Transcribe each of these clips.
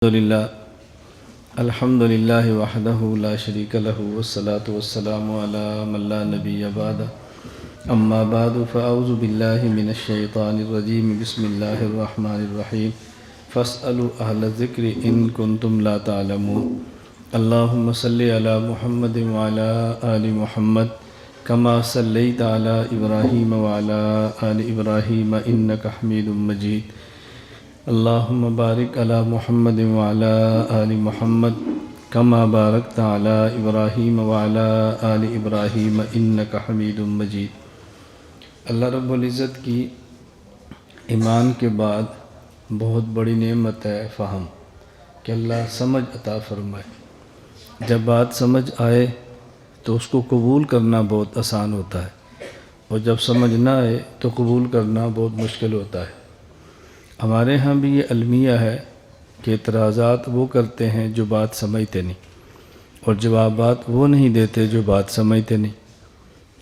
الحمد للہ وحدہ لا شریک لہ والصلاة والسلام علی من لا نبی بعدہ اما بعد فاعوذ باللہ من الشیطان الرجیم بسم اللہ الرحمن الرحیم فاسألوا اہل الذکر ان کنتم لا تعلمون اللہم صلی علی محمد وعلی آل محمد کما صلیت علی ابراہیم وعلی آل ابراہیم انک حمید مجید اللہم بارک علی محمد وعلی آل محمد کما بارکت علی ابراہیم وعلی آل ابراہیم انک حمید مجید۔ اللہ رب العزت کی ایمان کے بعد بہت بڑی نعمت ہے فہم، کہ اللہ سمجھ عطا فرمائے۔ جب بات سمجھ آئے تو اس کو قبول کرنا بہت آسان ہوتا ہے، اور جب سمجھ نہ آئے تو قبول کرنا بہت مشکل ہوتا ہے۔ ہمارے ہاں بھی یہ المیہ ہے کہ اعتراضات وہ کرتے ہیں جو بات سمجھتے نہیں، اور جوابات وہ نہیں دیتے جو بات سمجھتے نہیں۔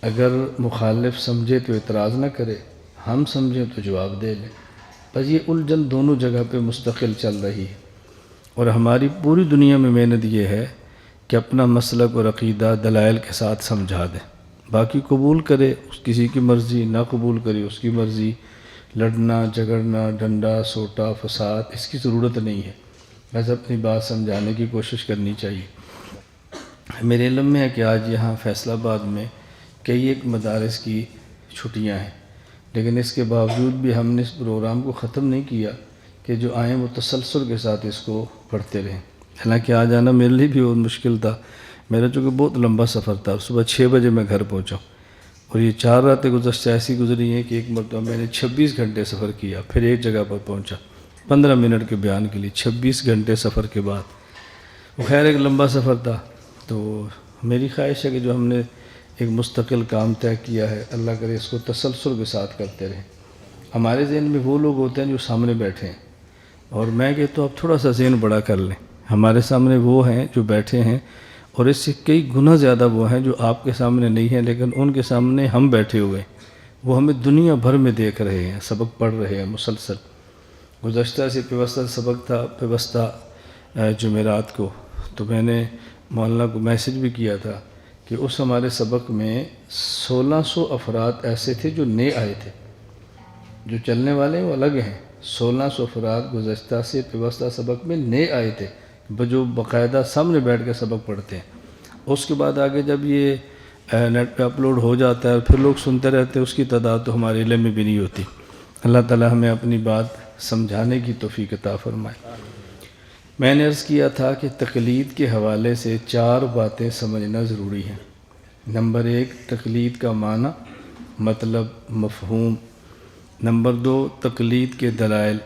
اگر مخالف سمجھے تو اعتراض نہ کرے، ہم سمجھیں تو جواب دے لیں، بس یہ الجھن دونوں جگہ پہ مستقل چل رہی ہے۔ اور ہماری پوری دنیا میں محنت یہ ہے کہ اپنا مسلک اور عقیدہ دلائل کے ساتھ سمجھا دیں، باقی قبول کرے اس کسی کی مرضی، نہ قبول کرے اس کی مرضی۔ لڑنا جھگڑنا ڈنڈا سوٹا فساد اس کی ضرورت نہیں ہے، بس اپنی بات سمجھانے کی کوشش کرنی چاہیے۔ میرے علم میں ہے کہ آج یہاں فیصل آباد میں کئی ایک مدارس کی چھٹیاں ہیں، لیکن اس کے باوجود بھی ہم نے اس پروگرام کو ختم نہیں کیا کہ جو آئیں وہ تسلسل کے ساتھ اس کو پڑھتے رہیں۔ حالانکہ آج آنا میرے لیے بھی بہت مشکل تھا، میرا چونکہ بہت لمبا سفر تھا، صبح 6 بجے میں گھر پہنچا، اور یہ 4 راتیں گزشتہ ایسی گزری ہیں کہ ایک مرتبہ میں نے 26 گھنٹے سفر کیا، پھر ایک جگہ پر پہنچا 15 منٹ کے بیان کے لیے 26 گھنٹے سفر کے بعد۔ وہ خیر ایک لمبا سفر تھا، تو میری خواہش ہے کہ جو ہم نے ایک مستقل کام طے کیا ہے، اللہ کرے اس کو تسلسل کے ساتھ کرتے رہیں۔ ہمارے ذہن میں وہ لوگ ہوتے ہیں جو سامنے بیٹھے ہیں، اور میں کہتا ہوں آپ تھوڑا سا ذہن بڑا کر لیں۔ ہمارے سامنے وہ ہیں جو بیٹھے ہیں، اور اس سے کئی گنا زیادہ وہ ہیں جو آپ کے سامنے نہیں ہیں، لیکن ان کے سامنے ہم بیٹھے ہوئے ہیں، وہ ہمیں دنیا بھر میں دیکھ رہے ہیں، سبق پڑھ رہے ہیں مسلسل۔ گزشتہ سے پیوستہ سبق تھا، پیوستہ جمعرات کو، تو میں نے مولانا کو میسج بھی کیا تھا کہ اس ہمارے سبق میں 1600 افراد ایسے تھے جو نئے آئے تھے، جو چلنے والے وہ الگ ہیں۔ 1600 افراد گزشتہ سے پیوستہ سبق میں نئے آئے تھے، جو باقاعدہ سامنے بیٹھ کے سبق پڑھتے ہیں۔ اس کے بعد آگے جب یہ نیٹ پہ اپلوڈ ہو جاتا ہے پھر لوگ سنتے رہتے ہیں، اس کی تعداد تو ہمارے علم میں بھی نہیں ہوتی۔ اللہ تعالی ہمیں اپنی بات سمجھانے کی توفیق عطا فرمائے۔ میں نے عرض کیا تھا کہ تقلید کے حوالے سے 4 باتیں سمجھنا ضروری ہیں۔ نمبر 1 تقلید کا معنی، مطلب، مفہوم۔ نمبر 2 تقلید کے دلائل۔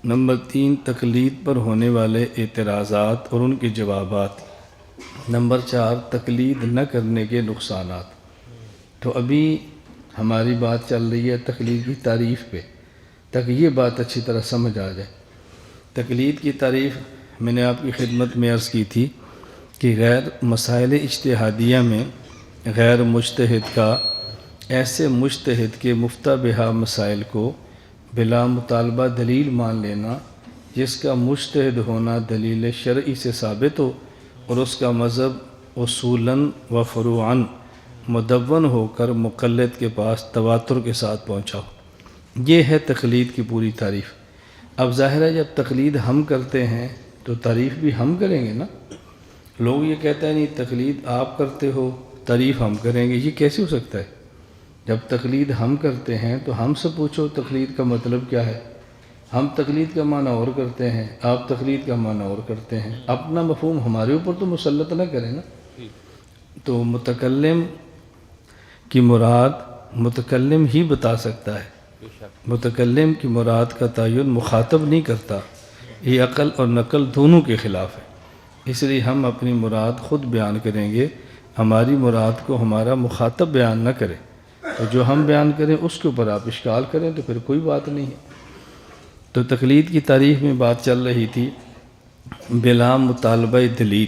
نمبر 3 تقلید پر ہونے والے اعتراضات اور ان کے جوابات۔ نمبر 4 تقلید نہ کرنے کے نقصانات۔ تو ابھی ہماری بات چل رہی ہے تقلید کی تعریف پہ، تاکہ یہ بات اچھی طرح سمجھ آ جائے۔ تقلید کی تعریف میں نے آپ کی خدمت میں عرض کی تھی کہ غیر مسائل اجتہادیہ میں غیر مجتہد کا ایسے مجتہد کے مفتہ بہا مسائل کو بلا مطالبہ دلیل مان لینا جس کا مجتہد ہونا دلیل شرعی سے ثابت ہو، اور اس کا مذہب اصولاً و فروعاً مدون ہو کر مقلد کے پاس تواتر کے ساتھ پہنچا ہو۔ یہ ہے تقلید کی پوری تعریف۔ اب ظاہر ہے جب تقلید ہم کرتے ہیں تو تعریف بھی ہم کریں گے نا۔ لوگ یہ کہتے ہیں نہیں تقلید آپ کرتے ہو تعریف ہم کریں گے، یہ کیسے ہو سکتا ہے؟ جب تقلید ہم کرتے ہیں تو ہم سے پوچھو تقلید کا مطلب کیا ہے۔ ہم تقلید کا معنی اور کرتے ہیں، آپ تقلید کا معنی اور کرتے ہیں، اپنا مفہوم ہمارے اوپر تو مسلط نہ کریں نا۔ تو متکلم کی مراد متکلم ہی بتا سکتا ہے، متکلم کی مراد کا تعین مخاطب نہیں کرتا، یہ عقل اور نقل دونوں کے خلاف ہے۔ اس لیے ہم اپنی مراد خود بیان کریں گے، ہماری مراد کو ہمارا مخاطب بیان نہ کرے، تو جو ہم بیان کریں اس کے اوپر آپ اشکال کریں تو پھر کوئی بات نہیں ہے۔ تو تقلید کی تعریف میں بات چل رہی تھی بلا مطالبہ دلیل،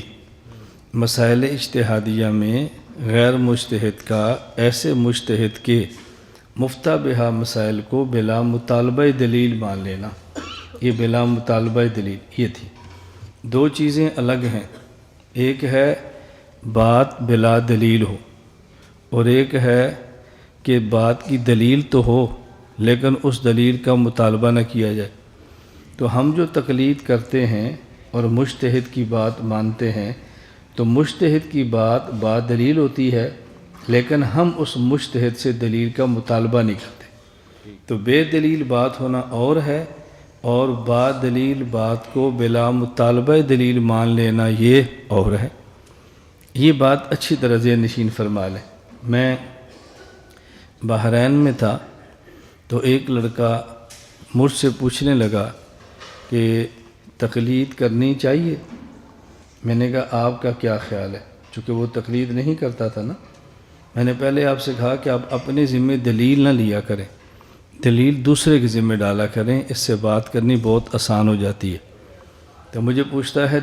مسائل اجتہادیہ میں غیر مجتہد کا ایسے مجتہد کے مفتہ بہا مسائل کو بلا مطالبہ دلیل مان لینا، یہ بلا مطالبہ دلیل یہ تھی۔ دو چیزیں الگ ہیں، ایک ہے بات بلا دلیل ہو، اور ایک ہے کہ بات کی دلیل تو ہو لیکن اس دلیل کا مطالبہ نہ کیا جائے۔ تو ہم جو تقلید کرتے ہیں اور مجتہد کی بات مانتے ہیں، تو مجتہد کی بات با دلیل ہوتی ہے، لیکن ہم اس مجتہد سے دلیل کا مطالبہ نہیں کرتے۔ تو بے دلیل بات ہونا اور ہے، اور با دلیل بات کو بلا مطالبہ دلیل مان لینا یہ اور ہے۔ یہ بات اچھی طرح ذہن نشین فرما لیں۔ میں بحرین میں تھا تو ایک لڑکا مجھ سے پوچھنے لگا کہ تقلید کرنی چاہیے۔ میں نے کہا آپ کا کیا خیال ہے؟ چونکہ وہ تقلید نہیں کرتا تھا نا، میں نے پہلے آپ سے کہا کہ آپ اپنے ذمہ دلیل نہ لیا کریں، دلیل دوسرے کے ذمہ ڈالا کریں، اس سے بات کرنی بہت آسان ہو جاتی ہے۔ تو مجھے پوچھتا ہے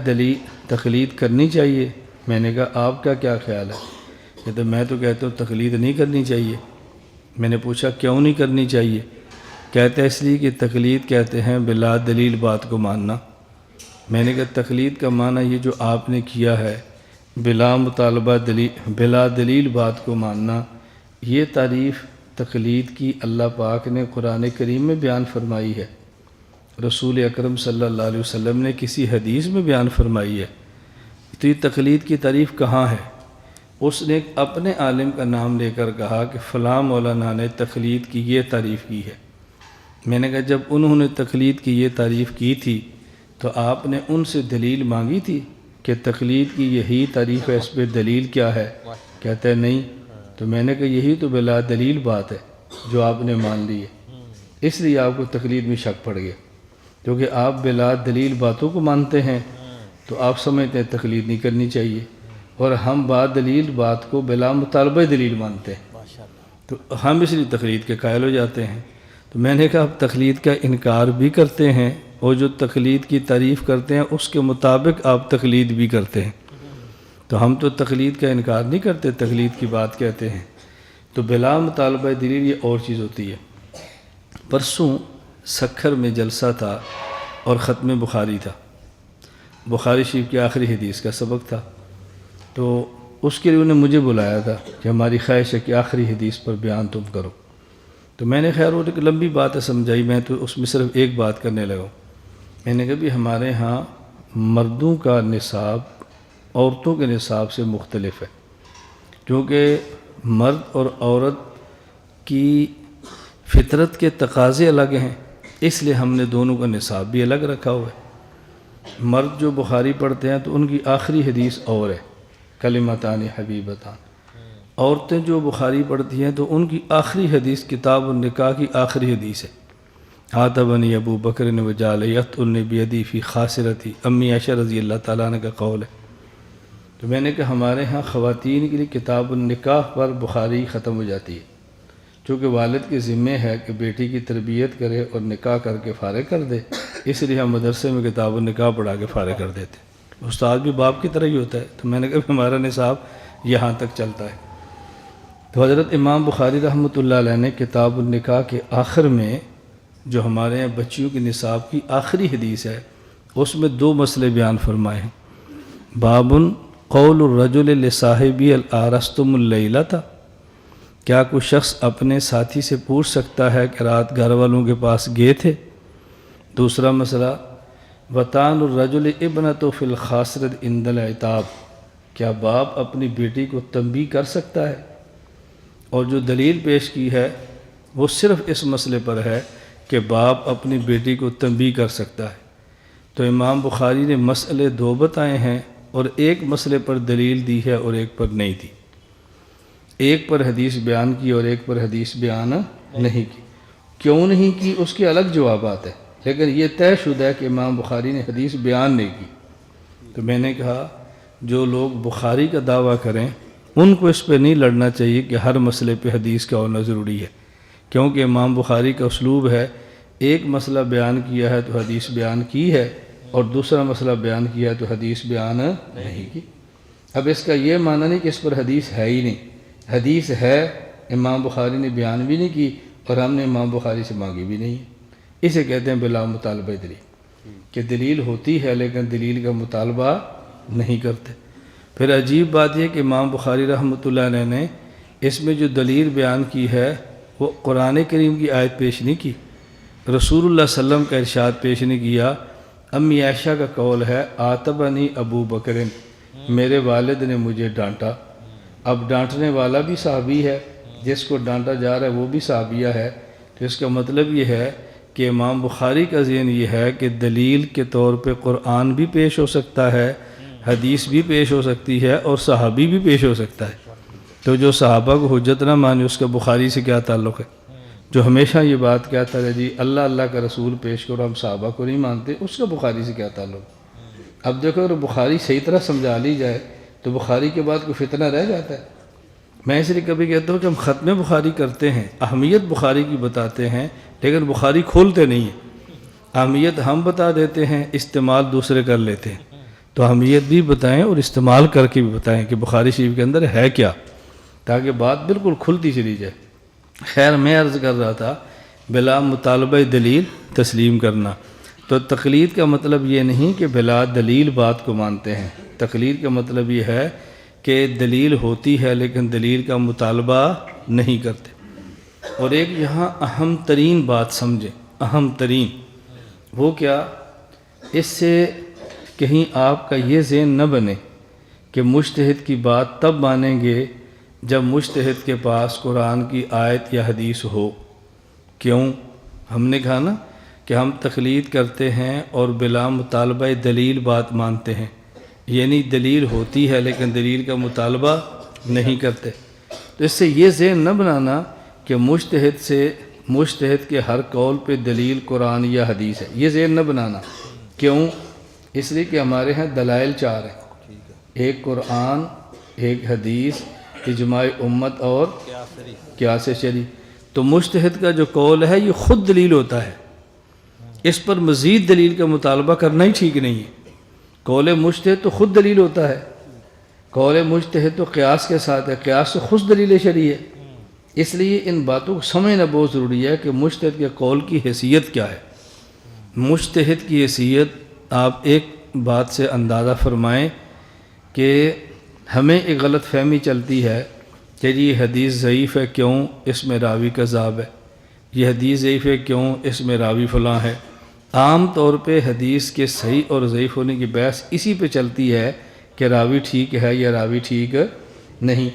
تقلید کرنی چاہیے؟ میں نے کہا آپ کا کیا خیال ہے؟ کہتا میں تو کہتا ہوں تقلید نہیں کرنی چاہیے۔ میں نے پوچھا کیوں نہیں کرنی چاہیے؟ کہتا ہے اس لیے کہ تقلید کہتے ہیں بلا دلیل بات کو ماننا۔ میں نے کہا تقلید کا معنی یہ جو آپ نے کیا ہے بلا مطالبہ بلا دلیل بات کو ماننا، یہ تعریف تقلید کی اللہ پاک نے قرآن کریم میں بیان فرمائی ہے، رسول اکرم صلی اللہ علیہ وسلم نے کسی حدیث میں بیان فرمائی ہے۔ تو یہ تقلید کی تعریف کہاں ہے؟ اس نے اپنے عالم کا نام لے کر کہا کہ فلاں مولانا نے تقلید کی یہ تعریف کی ہے۔ میں نے کہا جب انہوں نے تقلید کی یہ تعریف کی تھی تو آپ نے ان سے دلیل مانگی تھی کہ تقلید کی یہی تعریف ہے، اس پہ دلیل کیا ہے؟ کہتا ہے نہیں۔ تو میں نے کہا یہی تو بلا دلیل بات ہے جو آپ نے مان لی ہے، اس لیے آپ کو تقلید میں شک پڑ گیا، کیونکہ آپ بلا دلیل باتوں کو مانتے ہیں تو آپ سمجھتے ہیں تقلید نہیں کرنی چاہیے، اور ہم با دلیل بات کو بلا مطالبہ دلیل مانتے ہیں، تو ہم اس لیے تقلید کے قائل ہو جاتے ہیں۔ تو میں نے کہا آپ تقلید کا انکار بھی کرتے ہیں، اور جو تقلید کی تعریف کرتے ہیں اس کے مطابق آپ تقلید بھی کرتے ہیں۔ تو ہم تو تقلید کا انکار نہیں کرتے، تقلید کی بات کہتے ہیں۔ تو بلا مطالبہ دلیل یہ اور چیز ہوتی ہے۔ پرسوں سکھر میں جلسہ تھا اور ختم بخاری تھا، بخاری شریف کی آخری حدیث کا سبق تھا، تو اس کے لیے انہوں نے مجھے بلایا تھا کہ ہماری خواہش ہے کہ آخری حدیث پر بیان تم کرو۔ تو میں نے خیر وہ ایک لمبی بات ہے سمجھائی، میں تو اس میں صرف ایک بات کرنے لگا۔ میں نے کہا بھی ہمارے ہاں مردوں کا نصاب عورتوں کے نصاب سے مختلف ہے، کیونکہ مرد اور عورت کی فطرت کے تقاضے الگ ہیں، اس لیے ہم نے دونوں کا نصاب بھی الگ رکھا ہوا ہے۔ مرد جو بخاری پڑھتے ہیں تو ان کی آخری حدیث اور ہے، کلمتان حبیبتان۔ عورتیں جو بخاری پڑھتی ہیں تو ان کی آخری حدیث کتاب النکاح کی آخری حدیث ہے، عاتبنی ابو بکر وجعلیت النبی فی خاصرتی، امی عائشہ رضی اللہ تعالیٰ عنہ کا قول ہے۔ تو میں نے کہا ہمارے ہاں خواتین کے لیے کتاب النکاح پر بخاری ختم ہو جاتی ہے، چونکہ والد کے ذمہ ہے کہ بیٹی کی تربیت کرے اور نکاح کر کے فارغ کر دے، اس لیے ہم مدرسے میں کتاب النکاح پڑھا کے فارغ کر دیتے۔ استاد بھی باپ کی طرح ہی ہوتا ہے، تو میں نے کہا ہمارا نصاب یہاں تک چلتا ہے۔ تو حضرت امام بخاری رحمۃ اللہ علیہ نے کتاب النکاح کے آخر میں جو ہمارے یہاں بچیوں کے نصاب کی آخری حدیث ہے اس میں دو مسئلے بیان فرمائے ہیں۔ باب قول الرجل لصاحبی الارستم اللیلۃ، کیا کوئی شخص اپنے ساتھی سے پوچھ سکتا ہے کہ رات گھر والوں کے پاس گئے تھے؟ دوسرا مسئلہ وطان الرجل ابنۃ فی الخاصرۃ عند العتاب، کیا باپ اپنی بیٹی کو تنبیہ کر سکتا ہے؟ اور جو دلیل پیش کی ہے وہ صرف اس مسئلے پر ہے کہ باپ اپنی بیٹی کو تنبیہ کر سکتا ہے۔ تو امام بخاری نے مسئلے دو بتائے ہیں، اور ایک مسئلے پر دلیل دی ہے اور ایک پر نہیں دی، ایک پر حدیث بیان کی اور ایک پر حدیث بیان نہیں کی۔ کیوں نہیں کی اس کے الگ جوابات ہیں، لیکن یہ طے شدہ ہے کہ امام بخاری نے حدیث بیان نہیں کی۔ تو میں نے کہا جو لوگ بخاری کا دعویٰ کریں ان کو اس پہ نہیں لڑنا چاہیے کہ ہر مسئلے پہ حدیث کا ہونا ضروری ہے، کیونکہ امام بخاری کا اسلوب ہے ایک مسئلہ بیان کیا ہے تو حدیث بیان کی ہے، اور دوسرا مسئلہ بیان کیا ہے تو حدیث بیان نہیں کی۔ اب اس کا یہ معنی نہیں کہ اس پر حدیث ہے ہی نہیں، حدیث ہے، امام بخاری نے بیان بھی نہیں کی اور ہم نے امام بخاری سے مانگی بھی نہیں ہے، اسے کہتے ہیں بلا مطالبہ دلیل۔ کہ دلیل ہوتی ہے لیکن دلیل کا مطالبہ نہیں کرتے۔ پھر عجیب بات یہ کہ امام بخاری رحمۃ اللہ علیہ نے اس میں جو دلیل بیان کی ہے وہ قرآن کریم کی آیت پیش نہیں کی، رسول اللہ صلی اللہ علیہ وسلم کا ارشاد پیش نہیں کیا۔ امی عائشہ کا قول ہے آتبنی ابو بکر، میرے والد نے مجھے ڈانٹا۔ اب ڈانٹنے والا بھی صحابی ہے، جس کو ڈانٹا جا رہا ہے وہ بھی صحابیہ ہے، تو اس کا مطلب یہ ہے کہ امام بخاری کا ذہن یہ ہے کہ دلیل کے طور پہ قرآن بھی پیش ہو سکتا ہے، حدیث بھی پیش ہو سکتی ہے، اور صحابی بھی پیش ہو سکتا ہے۔ تو جو صحابہ کو حجت نہ مانے اس کا بخاری سے کیا تعلق ہے؟ جو ہمیشہ یہ بات کہتا ہے جی اللہ اللہ کا رسول پیش کرو ہم صحابہ کو نہیں مانتے، اس کا بخاری سے کیا تعلق؟ اب دیکھو اگر بخاری صحیح طرح سمجھا لی جائے تو بخاری کے بعد کوئی فتنہ رہ جاتا ہے۔ میں اس لیے کبھی کہتا ہوں کہ ہم ختم بخاری کرتے ہیں، اہمیت بخاری کی بتاتے ہیں، لیکن بخاری کھولتے نہیں ہیں۔ اہمیت ہم بتا دیتے ہیں، استعمال دوسرے کر لیتے ہیں، تو اہمیت بھی بتائیں اور استعمال کر کے بھی بتائیں کہ بخاری شریف کے اندر ہے کیا، تاکہ بات بالکل کھلتی چلی جائے۔ خیر میں عرض کر رہا تھا بلا مطالبہ دلیل تسلیم کرنا، تو تقلید کا مطلب یہ نہیں کہ بلا دلیل بات کو مانتے ہیں، تقلید کا مطلب یہ ہے کہ دلیل ہوتی ہے لیکن دلیل کا مطالبہ نہیں کرتے۔ اور ایک یہاں اہم ترین بات سمجھیں، اہم ترین وہ کیا، اس سے کہیں آپ کا یہ ذہن نہ بنے کہ مجتہد کی بات تب مانیں گے جب مجتہد کے پاس قرآن کی آیت یا حدیث ہو۔ کیوں؟ ہم نے کہا نا کہ ہم تقلید کرتے ہیں اور بلا مطالبہ دلیل بات مانتے ہیں، یعنی دلیل ہوتی ہے لیکن دلیل کا مطالبہ نہیں کرتے۔ تو اس سے یہ ذہن نہ بنانا کہ مجتہد کے ہر قول پہ دلیل قرآن یا حدیث ہے، یہ ذہن نہ بنانا۔ کیوں؟ اس لیے کہ ہمارے ہاں دلائل چار ہیں، ایک قرآن، ایک حدیث، اجماع امت اور قیاس شرعی۔ تو مجتہد کا جو قول ہے یہ خود دلیل ہوتا ہے، اس پر مزید دلیل کا مطالبہ کرنا ہی ٹھیک نہیں ہے۔ قول مجتہد تو خود دلیل ہوتا ہے، قول مجتہد تو قیاس کے ساتھ ہے، قیاس تو خود دلیل شرعی ہے۔ اس لیے ان باتوں کو سمجھنا بہت ضروری ہے کہ مجتہد کے قول کی حیثیت کیا ہے۔ مجتہد کی حیثیت آپ ایک بات سے اندازہ فرمائیں کہ ہمیں ایک غلط فہمی چلتی ہے کہ یہ حدیث ضعیف ہے، کیوں؟ اس میں راوی کذاب ہے، یہ حدیث ضعیف ہے، کیوں؟ اس میں راوی فلاں ہے۔ عام طور پہ حدیث کے صحیح اور ضعیف ہونے کی بحث اسی پہ چلتی ہے کہ راوی ٹھیک ہے یا راوی ٹھیک نہیں۔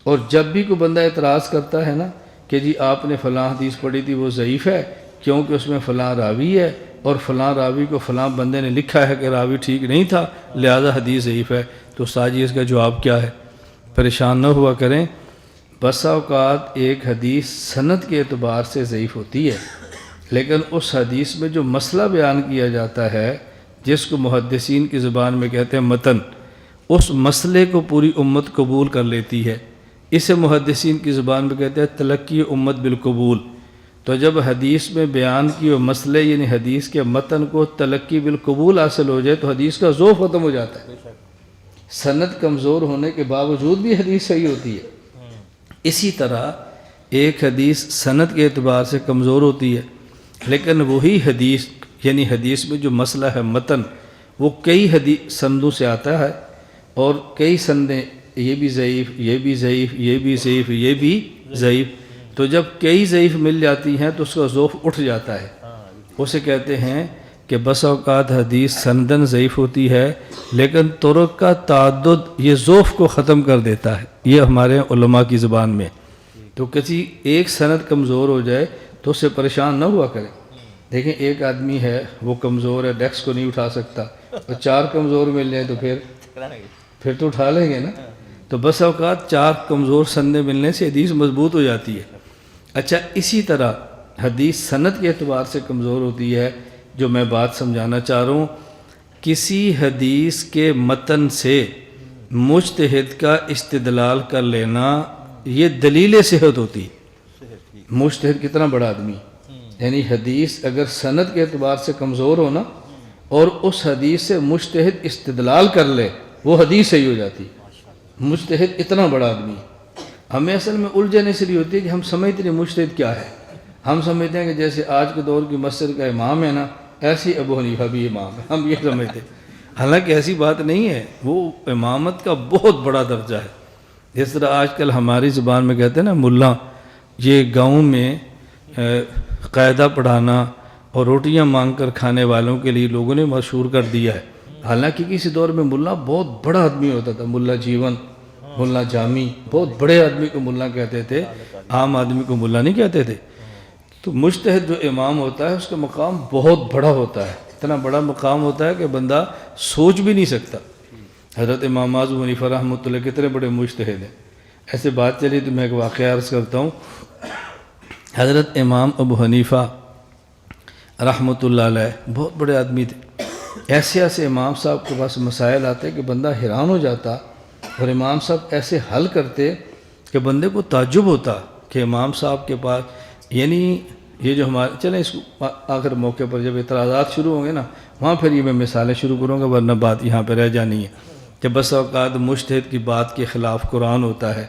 اور جب بھی کوئی بندہ اعتراض کرتا ہے نا کہ جی آپ نے فلاں حدیث پڑھی تھی وہ ضعیف ہے کیونکہ اس میں فلاں راوی ہے اور فلاں راوی کو فلاں بندے نے لکھا ہے کہ راوی ٹھیک نہیں تھا لہذا حدیث ضعیف ہے، تو ساجی اس کا جواب کیا ہے؟ پریشان نہ ہوا کریں، بسا اوقات ایک حدیث سند کے اعتبار سے ضعیف ہوتی ہے، لیکن اس حدیث میں جو مسئلہ بیان کیا جاتا ہے جس کو محدثین کی زبان میں کہتے ہیں متن، اس مسئلے کو پوری امت قبول کر لیتی ہے، اسے محدثین کی زبان میں کہتے ہیں تلقی امت بالقبول۔ تو جب حدیث میں بیان کی وہ مسئلے یعنی حدیث کے متن کو تلقی بالقبول حاصل ہو جائے تو حدیث کا ذوق ختم ہو جاتا ہے۔ سند کمزور ہونے کے باوجود بھی حدیث صحیح ہوتی ہے۔ اسی طرح ایک حدیث سند کے اعتبار سے کمزور ہوتی ہے، لیکن وہی حدیث یعنی حدیث میں جو مسئلہ ہے متن وہ کئی سندوں سے آتا ہے، اور کئی سندیں یہ بھی ضعیف، یہ بھی ضعیف، یہ بھی ضعیف، یہ بھی ضعیف، تو جب کئی ضعیف مل جاتی ہیں تو اس کا ذوق اٹھ جاتا ہے۔ اسے کہتے ہیں کہ بس اوقات حدیث سندن ضعیف ہوتی ہے لیکن طرق کا تعدد یہ ذوق کو ختم کر دیتا ہے، یہ ہمارے علماء کی زبان میں۔ تو کسی ایک سند کمزور ہو جائے تو اس سے پریشان نہ ہوا کریں۔ دیکھیں ایک آدمی ہے وہ کمزور ہے، ڈیسک کو نہیں اٹھا سکتا، اور چار کمزور مل جائیں تو پھر تو اٹھا لیں گے نا۔ تو بس اوقات چار کمزور سندیں ملنے سے حدیث مضبوط ہو جاتی ہے۔ اچھا اسی طرح حدیث سند کے اعتبار سے کمزور ہوتی ہے، جو میں بات سمجھانا چاہ رہا ہوں، کسی حدیث کے متن سے مجتہد کا استدلال کر لینا یہ دلیل صحت ہوتی ہے۔ مجتہد کتنا بڑا آدمی، یعنی حدیث اگر سند کے اعتبار سے کمزور ہو نا اور اس حدیث سے مجتہد استدلال کر لے وہ حدیث صحیح ہو جاتی ہے۔ مجتہد اتنا بڑا آدمی، ہمیں اصل میں الجھن اس لیے ہوتی ہے کہ ہم سمجھتے ہیں مجتہد کیا ہے۔ ہم سمجھتے ہیں کہ جیسے آج کے دور کی مسجد کا امام ہے نا ایسی ابو حنیفہ بھی امام ہے، ہم یہ سمجھتے، حالانکہ ایسی بات نہیں ہے، وہ امامت کا بہت بڑا درجہ ہے۔ جس طرح آج کل ہماری زبان میں کہتے ہیں نا ملا، یہ گاؤں میں قاعدہ پڑھانا اور روٹیاں مانگ کر کھانے والوں کے لیے لوگوں نے مشہور کر دیا ہے۔ حالانکہ کسی دور میں ملا بہت بڑا آدمی ہوتا تھا، ملا جیون، ملا جامی، بہت بڑے آدمی کو ملا کہتے تھے، عام آدمی کو ملا نہیں کہتے تھے۔ تو مجتہد جو امام ہوتا ہے اس کا مقام بہت بڑا ہوتا ہے، اتنا بڑا مقام ہوتا ہے کہ بندہ سوچ بھی نہیں سکتا۔ حضرت امام اعظم حنیفہ رحمۃ اللہ کتنے بڑے مجتہد ہیں۔ ایسے بات چلی تو میں ایک واقعہ عرض کرتا ہوں۔ حضرت امام ابو حنیفہ رحمۃ اللہ علیہ بہت بڑے آدمی تھے۔ ایسے ایسے امام صاحب کے پاس مسائل آتے کہ بندہ حیران ہو جاتا، اور امام صاحب ایسے حل کرتے کہ بندے کو تعجب ہوتا کہ امام صاحب کے پاس، یعنی یہ جو ہمارے چلیں اس آخر موقع پر جب اعتراضات شروع ہوں گے نا، وہاں پھر یہ میں مثالیں شروع کروں گا، ورنہ بات یہاں پہ رہ جانی ہے کہ بس اوقات مجتہد کی بات کے خلاف قرآن ہوتا ہے،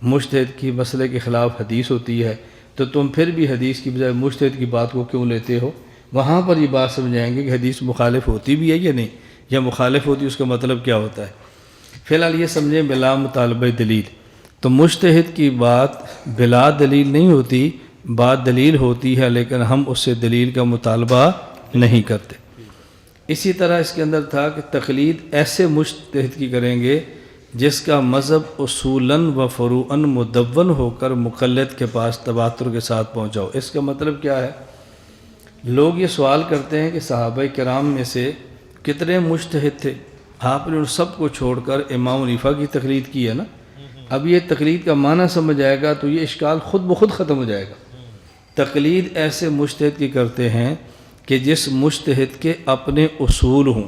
مجتہد کی مسئلے کے خلاف حدیث ہوتی ہے، تو تم پھر بھی حدیث کی بجائے مجتہد کی بات کو کیوں لیتے ہو؟ وہاں پر یہ بات سمجھائیں گے کہ حدیث مخالف ہوتی بھی ہے یا نہیں، یا مخالف ہوتی اس کا مطلب کیا ہوتا ہے۔ فی الحال یہ سمجھیں بلا مطالبہ دلیل، تو مجتہد کی بات بلا دلیل نہیں ہوتی، بات دلیل ہوتی ہے، لیکن ہم اس سے دلیل کا مطالبہ نہیں کرتے۔ اسی طرح اس کے اندر تھا کہ تقلید ایسے مجتہد کی کریں گے جس کا مذہب اصولاً و فروعاً مدون ہو کر مقلد کے پاس تواتر کے ساتھ پہنچاؤ۔ اس کا مطلب کیا ہے؟ لوگ یہ سوال کرتے ہیں کہ صحابہ کرام میں سے کتنے مجتہد تھے؟ آپ نے ان سب کو چھوڑ کر امام حنیفہ کی تقلید کی ہے نا۔ اب یہ تقلید کا معنی سمجھ آئے گا تو یہ اشکال خود بخود ختم ہو جائے گا۔ تقلید ایسے مجتہد کی کرتے ہیں کہ جس مجتہد کے اپنے اصول ہوں،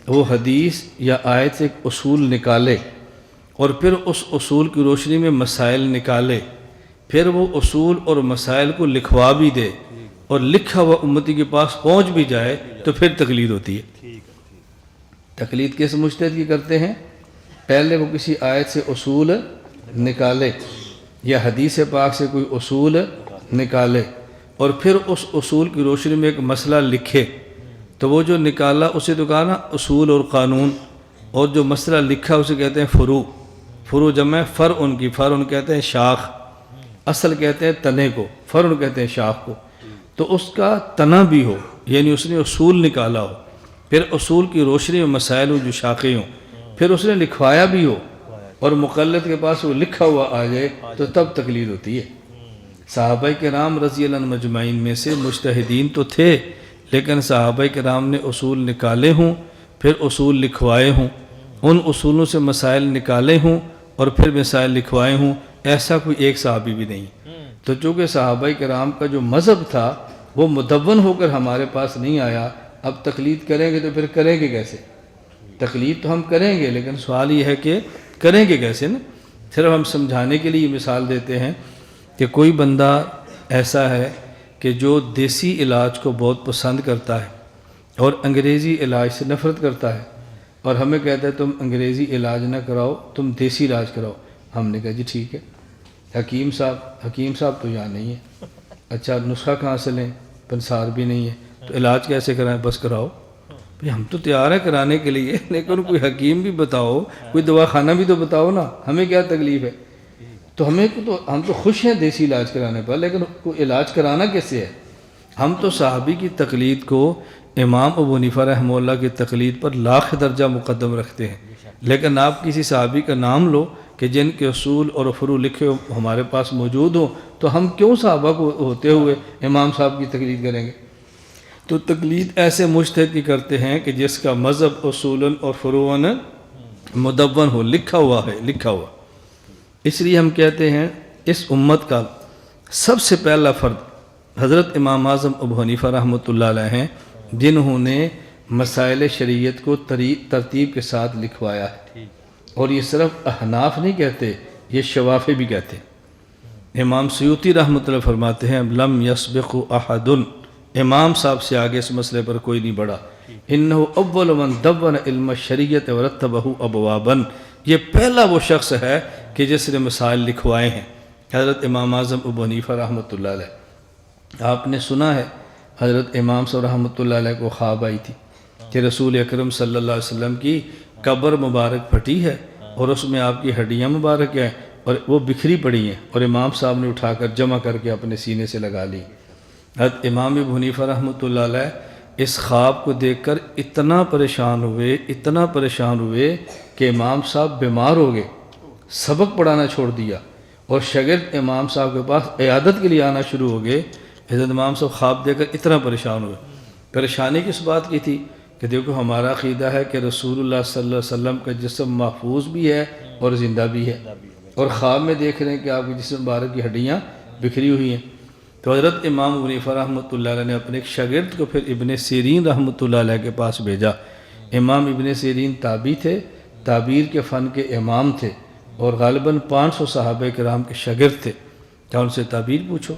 وہ حدیث یا آیت سے ایک اصول نکالے اور پھر اس اصول کی روشنی میں مسائل نکالے، پھر وہ اصول اور مسائل کو لکھوا بھی دے اور لکھا ہوا امتی کے پاس پہنچ بھی جائے تو پھر تقلید ہوتی ہے۔ تقلید کس مجتہد کی کرتے ہیں؟ پہلے وہ کسی آیت سے اصول نکالے یا حدیث پاک سے کوئی اصول نکالے اور پھر اس اصول کی روشنی میں ایک مسئلہ لکھے، تو وہ جو نکالا اسے تو کہا نا اصول اور قانون، اور جو مسئلہ لکھا اسے کہتے ہیں فروع۔ فروع جمع فرع کی، فرع کہتے ہیں شاخ، اصل کہتے ہیں تنے کو، فرع کہتے ہیں شاخ کو۔ تو اس کا تنا بھی ہو، یعنی اس نے اصول نکالا ہو، پھر اصول کی روشنی میں مسائل ہوں جو شاخیں ہوں، پھر اس نے لکھوایا بھی ہو اور مقلد کے پاس وہ لکھا ہوا آ جائے تو تب تقلید ہوتی ہے۔ صحابہ کرام رضی اللہ عنہ مجمعین میں سے مجتہدین تو تھے، لیکن صحابہ کرام نے اصول نکالے ہوں، پھر اصول لکھوائے ہوں، ان اصولوں سے مسائل نکالے ہوں اور پھر مسائل لکھوائے ہوں، ایسا کوئی ایک صحابی بھی نہیں۔ تو چونکہ صحابہ کرام کا جو مذہب تھا وہ مدون ہو کر ہمارے پاس نہیں آیا، اب تقلید کریں گے تو پھر کریں گے کیسے؟ تقلید تو ہم کریں گے، لیکن سوال یہ ہے کہ کریں گے کیسے نا؟ صرف ہم سمجھانے کے لیے یہ مثال دیتے ہیں کہ کوئی بندہ ایسا ہے کہ جو دیسی علاج کو بہت پسند کرتا ہے اور انگریزی علاج سے نفرت کرتا ہے، اور ہمیں کہتا ہے تم انگریزی علاج نہ کراؤ، تم دیسی علاج کراؤ۔ ہم نے کہا جی ٹھیک ہے، حکیم صاحب تو یہاں نہیں ہے، اچھا نسخہ کہاں سے لیں؟ پنسار بھی نہیں ہے، تو علاج کیسے کرائیں؟ بس کراؤ۔ بھئی ہم تو تیار ہیں کرانے کے لیے، لیکن کوئی حکیم بھی بتاؤ، کوئی دواخانہ بھی تو بتاؤ نا، ہمیں کیا تکلیف ہے؟ تو ہم تو خوش ہیں دیسی علاج کرانے پر، لیکن کوئی علاج کرانا کیسے ہے؟ ہم تو صحابی کی تقلید کو امام ابو حنیفہ رحمہ اللہ کی تقلید پر لاکھ درجہ مقدم رکھتے ہیں، لیکن آپ کسی صحابی کا نام لو کہ جن کے اصول اور فروع لکھے ہمارے پاس موجود ہوں، تو ہم کیوں صحابہ کو ہوتے ہوئے امام صاحب کی تقلید کریں گے؟ تو تقلید ایسے مجتہد کی کرتے ہیں کہ جس کا مذہب اصولاً اور فروعاً مدون ہو، لکھا ہوا ہے، لکھا ہوا۔ اس لیے ہم کہتے ہیں اس امت کا سب سے پہلا فرد حضرت امام اعظم ابو حنیفہ رحمۃ اللہ علیہ ہیں، جنہوں نے مسائل شریعت کو ترتیب کے ساتھ لکھوایا ہے، اور یہ صرف احناف نہیں کہتے، یہ شوافی بھی کہتے ہیں۔ امام سیوطی رحمۃ اللہ فرماتے ہیں لم یسبق احد، امام صاحب سے آگے اس مسئلے پر کوئی نہیں بڑھا، انہ اول من دون علم الشریعت ورتبہ ابوابا، یہ پہلا وہ شخص ہے کہ جس نے مسائل لکھوائے ہیں، حضرت امام اعظم ابو حنیفہ رحمۃ اللہ علیہ۔ آپ نے سنا ہے حضرت امام صاحب رحمۃ اللہ علیہ کو خواب آئی تھی کہ رسول اکرم صلی اللہ علیہ وسلم کی قبر مبارک پھٹی ہے اور اس میں آپ کی ہڈیاں مبارک ہیں اور وہ بکھری پڑی ہیں، اور امام صاحب نے اٹھا کر جمع کر کے اپنے سینے سے لگا لی۔ حضرت امام ابو حنیفہ رحمۃ اللہ علیہ اس خواب کو دیکھ کر اتنا پریشان ہوئے کہ امام صاحب بیمار ہو گئے، سبق پڑھانا چھوڑ دیا، اور شاگرد امام صاحب کے پاس عیادت کے لیے آنا شروع ہو گئے۔ حضرت امام صاحب خواب دے کر اتنا پریشان ہوئے۔ پریشانی کس بات کی تھی کہ دیکھو ہمارا عقیدہ ہے کہ رسول اللہ صلی اللہ علیہ وسلم کا جسم محفوظ بھی ہے اور زندہ بھی ہے، اور خواب میں دیکھ رہے ہیں کہ آپ کے جسم مبارک کی ہڈیاں بکھری ہوئی ہیں۔ تو حضرت امام ابو حنیفہ رحمۃ اللہ علیہ نے اپنے ایک شاگرد کو پھر ابن سیرین رحمۃ اللہ علیہ کے پاس بھیجا۔ امام ابن سیرین تابعی تھے، تعبیر کے فن کے امام تھے، اور غالباً 500 صحابہ کرام کے شاگرد تھے، کیا ان سے تعبیر پوچھو۔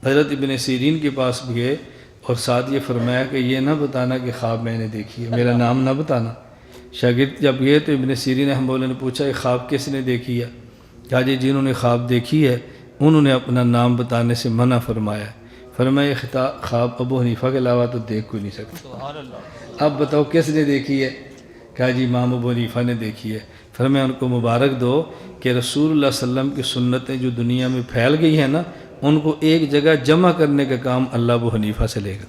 حضرت ابن سیرین کے پاس گئے اور ساتھ یہ فرمایا کہ یہ نہ بتانا کہ خواب میں نے دیکھی ہے، میرا نام نہ بتانا۔ شاگرد جب گئے تو ابن سیرین رحمہ اللہ نے پوچھا یہ خواب کس نے دیکھی ہے؟ کہا جی جنہوں نے خواب دیکھی ہے انہوں نے اپنا نام بتانے سے منع فرمایا ہے۔ فرمایا یہ خواب ابو حنیفہ کے علاوہ تو دیکھ کوئی نہیں سکتا، اب بتاؤ کس نے دیکھی ہے؟ کہا جی امام ابو حنیفہ نے دیکھی ہے۔ فرمایا ان کو مبارک دو کہ رسول اللہ صلی اللہ علیہ وسلم کی سنتیں جو دنیا میں پھیل گئی ہیں نا، ان کو ایک جگہ جمع کرنے کا کام اللہ ابو حنیفہ سے لے گا۔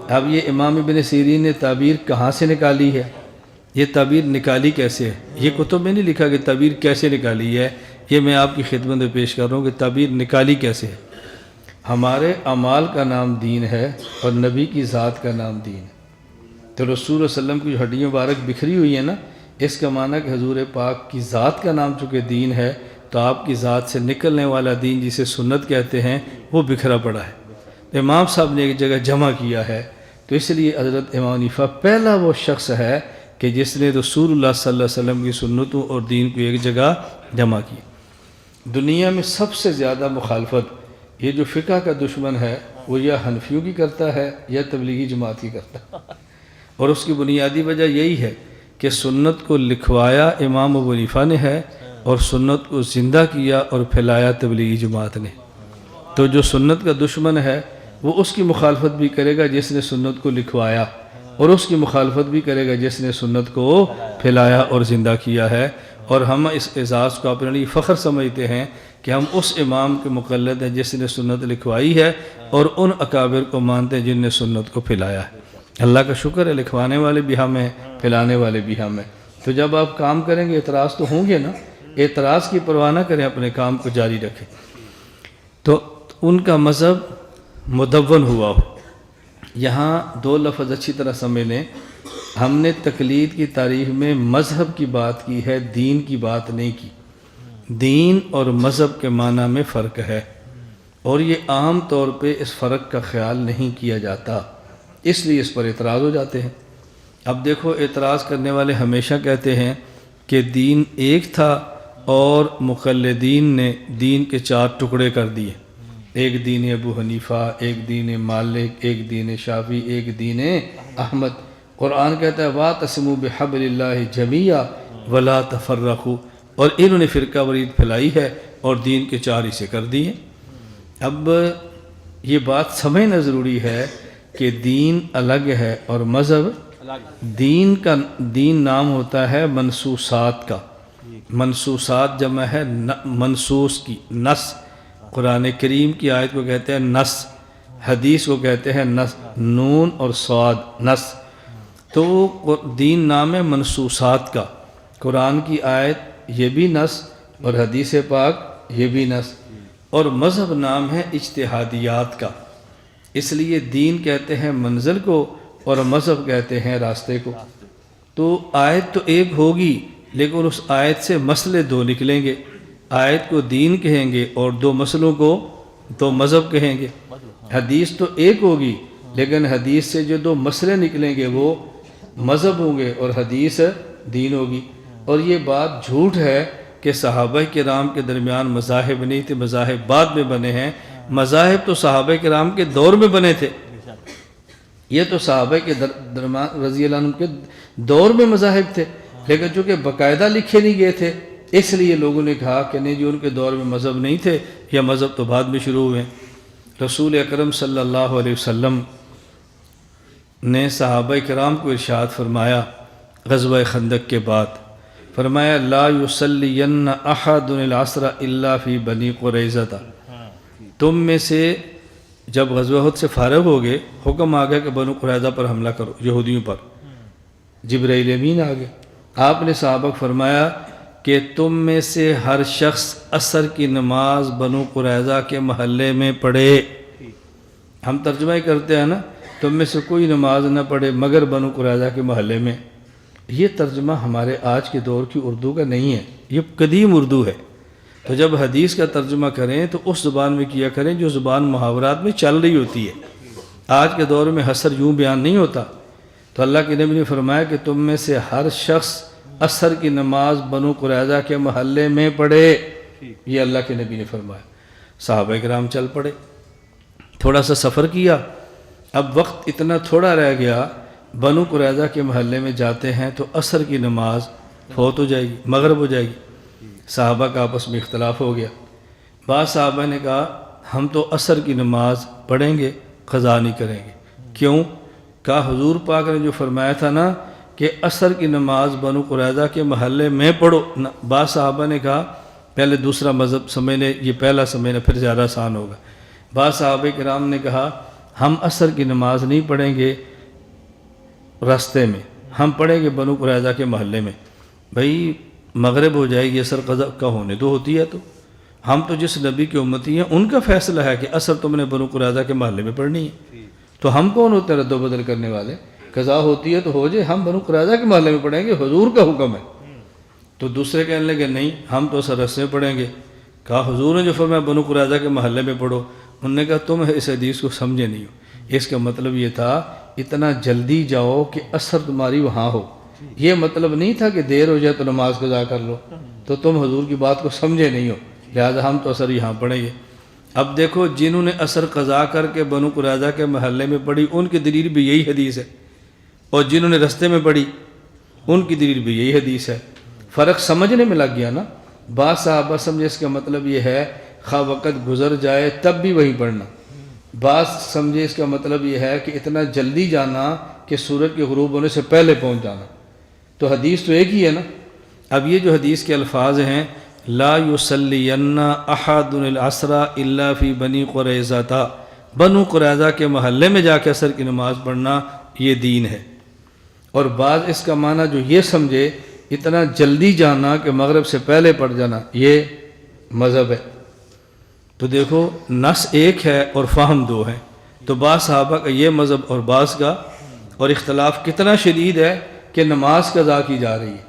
اب یہ امام ابن سیرین نے تعبیر کہاں سے نکالی ہے؟ یہ تعبیر نکالی کیسے ہے؟ یہ کتب میں نہیں لکھا کہ تعبیر کیسے نکالی ہے، یہ میں آپ کی خدمت میں پیش کر رہا ہوں کہ تعبیر نکالی کیسے ہے۔ ہمارے اعمال کا نام دین ہے اور نبی کی ذات کا نام دین ہے۔ تو رسول اللہ صلی اللہ علیہ وسلم کی جو ہڈیاں مبارک بکھری ہوئی ہیں نا، اس کا معنی کہ حضور پاک کی ذات کا نام چونکہ دین ہے، تو آپ کی ذات سے نکلنے والا دین جسے سنت کہتے ہیں وہ بکھرا پڑا ہے۔ تو امام صاحب نے ایک جگہ جمع کیا ہے، تو اس لیے حضرت امام حنیفہ پہلا وہ شخص ہے کہ جس نے رسول اللہ صلی اللہ علیہ وسلم کی سنتوں اور دین کو ایک جگہ جمع کی۔ دنیا میں سب سے زیادہ مخالفت یہ جو فقہ کا دشمن ہے وہ یا حنفیوں کی کرتا ہے یا تبلیغی جماعت کی کرتا ہے، اور اس کی بنیادی وجہ یہی ہے کہ سنت کو لکھوایا امام ابو حنیفہ نے ہے اور سنت کو زندہ کیا اور پھیلایا تبلیغی جماعت نے۔ تو جو سنت کا دشمن ہے وہ اس کی مخالفت بھی کرے گا جس نے سنت کو لکھوایا، اور اس کی مخالفت بھی کرے گا جس نے سنت کو پھیلایا اور زندہ کیا ہے۔ اور ہم اس اعزاز کو اپنے لیے فخر سمجھتے ہیں کہ ہم اس امام کے مقلد ہیں جس نے سنت لکھوائی ہے، اور ان اکابر کو مانتے ہیں جن نے سنت کو پھیلایا ہے۔ اللہ کا شکر ہے لکھوانے والے بھی ہم ہیں، پھیلانے والے بھی ہم ہیں۔ تو جب آپ کام کریں گے اعتراض تو ہوں گے نا، اعتراض کی پرواہ نہ کریں، اپنے کام کو جاری رکھیں۔ تو ان کا مذہب مدون ہوا ہو۔ یہاں دو لفظ اچھی طرح سمجھ لیں، ہم نے تقلید کی تعریف میں مذہب کی بات کی ہے، دین کی بات نہیں کی۔ دین اور مذہب کے معنی میں فرق ہے، اور یہ عام طور پہ اس فرق کا خیال نہیں کیا جاتا، اس لیے اس پر اعتراض ہو جاتے ہیں۔ اب دیکھو اعتراض کرنے والے ہمیشہ کہتے ہیں کہ دین ایک تھا اور مقلدین نے دین کے 4 ٹکڑے کر دیے، ایک دین ابو حنیفہ، ایک دین مالک، ایک دین شافعی، ایک دین احمد۔ قرآن کہتا ہے وَاعْتَصِمُوا بِحَبْلِ اللَّهِ جَمِيعًا وَلَا تَفَرَّقُوا، اور انہوں نے فرقہ ورید پھیلائی ہے اور دین کے 4 حصے کر دیے۔ اب یہ بات سمجھنا ضروری ہے کہ دین الگ ہے اور مذہب دین نام ہوتا ہے منصوصات کا۔ منصوصات جمع ہے منصوص کی، نص۔ قرآن کریم کی آیت کو کہتے ہیں نص، حدیث کو کہتے ہیں نص، نون اور صاد، نص۔ تو دین نام ہے منصوصات کا، قرآن کی آیت یہ بھی نص اور حدیث پاک یہ بھی نص، اور مذہب نام ہے اجتہادیات کا۔ اس لیے دین کہتے ہیں منزل کو اور مذہب کہتے ہیں راستے کو۔ تو آیت تو ایک ہوگی لیکن اس آیت سے مسئلے 2 نکلیں گے، آیت کو دین کہیں گے اور 2 مسئلوں کو تو مذہب کہیں گے۔ حدیث تو ایک ہوگی لیکن حدیث سے جو 2 مسئلے نکلیں گے وہ مذہب ہوں گے اور حدیث دین ہوگی۔ اور یہ بات جھوٹ ہے کہ صحابہ کرام کے درمیان مذاہب نہیں تھے، مذاہب بعد میں بنے ہیں۔ مذاہب تو صحابہ کرام کے دور میں بنے تھے، یہ تو صحابہ کے درمیان رضی اللہ عنہ کے دور میں مذاہب تھے، لیکن چونکہ باقاعدہ لکھے نہیں گئے تھے اس لیے لوگوں نے کہا کہ نہیں جی ان کے دور میں مذہب نہیں تھے، یا مذہب تو بعد میں شروع ہوئے ہیں۔ رسول اکرم صلی اللہ علیہ وسلم نے صحابہ کرام کو ارشاد فرمایا غزوہ خندق کے بعد، فرمایا لا یصلین احد العصر الا فی بنی قریظہ، تم میں سے جب غزوہ احد سے فارغ ہو گئے حکم آ گیا کہ بنو قریظہ پر حملہ کرو، یہودیوں پر، جبرائیل امین آ گئے۔ آپ نے صحابہ کو فرمایا کہ تم میں سے ہر شخص عصر کی نماز بنو قریظہ کے محلے میں پڑھے۔ ہم ترجمہ ہی کرتے ہیں نا، تم میں سے کوئی نماز نہ پڑھے مگر بنو قریظہ کے محلے میں۔ یہ ترجمہ ہمارے آج کے دور کی اردو کا نہیں ہے، یہ قدیم اردو ہے۔ تو جب حدیث کا ترجمہ کریں تو اس زبان میں کیا کریں جو زبان محاورات میں چل رہی ہوتی ہے۔ آج کے دور میں حصر یوں بیان نہیں ہوتا۔ تو اللہ کے نبی نے فرمایا کہ تم میں سے ہر شخص عصر کی نماز بنو قریظہ کے محلے میں پڑھے، یہ اللہ کے نبی نے فرمایا۔ صحابہ کرام چل پڑے، تھوڑا سا سفر کیا، اب وقت اتنا تھوڑا رہ گیا، بنو قریظہ کے محلے میں جاتے ہیں تو عصر کی نماز فوت ہو جائے گی، مغرب ہو جائے گی۔ صحابہ کا آپس میں اختلاف ہو گیا۔ بعض صحابہ نے کہا ہم تو عصر کی نماز پڑھیں گے، قضا نہیں کریں گے۔ کیوں؟ کہا حضور پاک نے جو فرمایا تھا نا کہ عصر کی نماز بنو قریظہ کے محلے میں پڑھو۔ بعض صحابہ نے کہا پہلے دوسرا مذہب سمجھنے، یہ پہلا سمجھنا پھر زیادہ آسان ہوگا۔ بعض صحابہ کرام نے کہا ہم عصر کی نماز نہیں پڑھیں گے راستے میں، ہم پڑھیں گے بنو قریظہ کے محلے میں۔ بھائی مغرب ہو جائے گی، عصر قضا کا ہونے تو ہوتی ہے، تو ہم تو جس نبی کی امتی ہیں ان کا فیصلہ ہے کہ عصر تم نے بنو قریظہ کے محلے میں پڑھنی ہے، تو ہم کون ہوتے ہیں رد و بدل کرنے والے؟ قضا ہوتی ہے تو ہو جائے، ہم بنو قریظہ کے محلے میں پڑھیں گے، حضور کا حکم ہے۔ تو دوسرے کہنے لگے نہیں ہم تو عصر راستے میں پڑھیں گے۔ کہا حضور نے جو فرمایا بنو قریظہ کے محلے میں پڑھو، انہوں نے کہا تم اس حدیث کو سمجھے نہیں ہو، اس کا مطلب یہ تھا اتنا جلدی جاؤ کہ عصر تمہاری وہاں ہو، یہ مطلب نہیں تھا کہ دیر ہو جائے تو نماز قضا کر لو، تو تم حضور کی بات کو سمجھے نہیں ہو، لہذا ہم تو عصر یہاں پڑھیں گے۔ اب دیکھو جنہوں نے عصر قضا کر کے بنو قریظہ کے محلے میں پڑھی ان کی دلیل بھی یہی حدیث ہے، اور جنہوں نے رستے میں پڑھی ان کی دلیل بھی یہی حدیث ہے۔ فرق سمجھنے میں لگ گیا نا۔ بعض صحابہ سمجھے اس کا مطلب یہ ہے خواہ وقت گزر جائے تب بھی وہیں پڑھنا، بعض سمجھے اس کا مطلب یہ ہے کہ اتنا جلدی جانا کہ سورج کے غروب ہونے سے پہلے پہنچ جانا۔ تو حدیث تو ایک ہی ہے نا۔ اب یہ جو حدیث کے الفاظ ہیں لا یصلین احد العصر الا فی بنی قریظہ، بنو قریظہ کے محلے میں جا کے عصر کی نماز پڑھنا یہ دین ہے۔ اور بعض اس کا معنی جو یہ سمجھے اتنا جلدی جانا کہ مغرب سے پہلے پڑھ جانا یہ مذہب ہے۔ تو دیکھو نص ایک ہے اور فہم دو ہے، تو بعض صحابہ کا یہ مذہب اور بعض کا، اور اختلاف کتنا شدید ہے کہ نماز قضا کی جا رہی ہے۔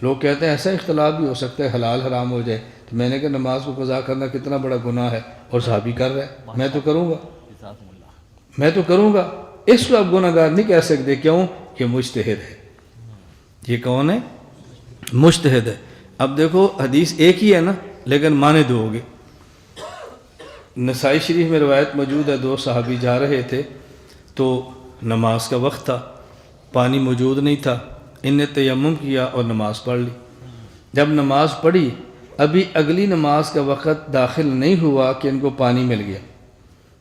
لوگ کہتے ہیں ایسا اختلاف بھی ہو سکتا ہے حلال حرام ہو جائے، تو میں نے کہا نماز کو قضا کرنا کتنا بڑا گناہ ہے، اور صحابی کر رہا ہے، میں تو کروں گا، اس کو آپ گناہ گار نہیں کہہ سکتے۔ کیوں؟ یہ مجتہد ہے۔ یہ کون ہے؟ مجتہد ہے۔ اب دیکھو حدیث ایک ہی ہے نا لیکن معنی دو ہو گئے۔ نسائی شریف میں روایت موجود ہے، دو صحابی جا رہے تھے تو نماز کا وقت تھا، پانی موجود نہیں تھا، ان نے تیمم کیا اور نماز پڑھ لی۔ جب نماز پڑھی ابھی اگلی نماز کا وقت داخل نہیں ہوا کہ ان کو پانی مل گیا۔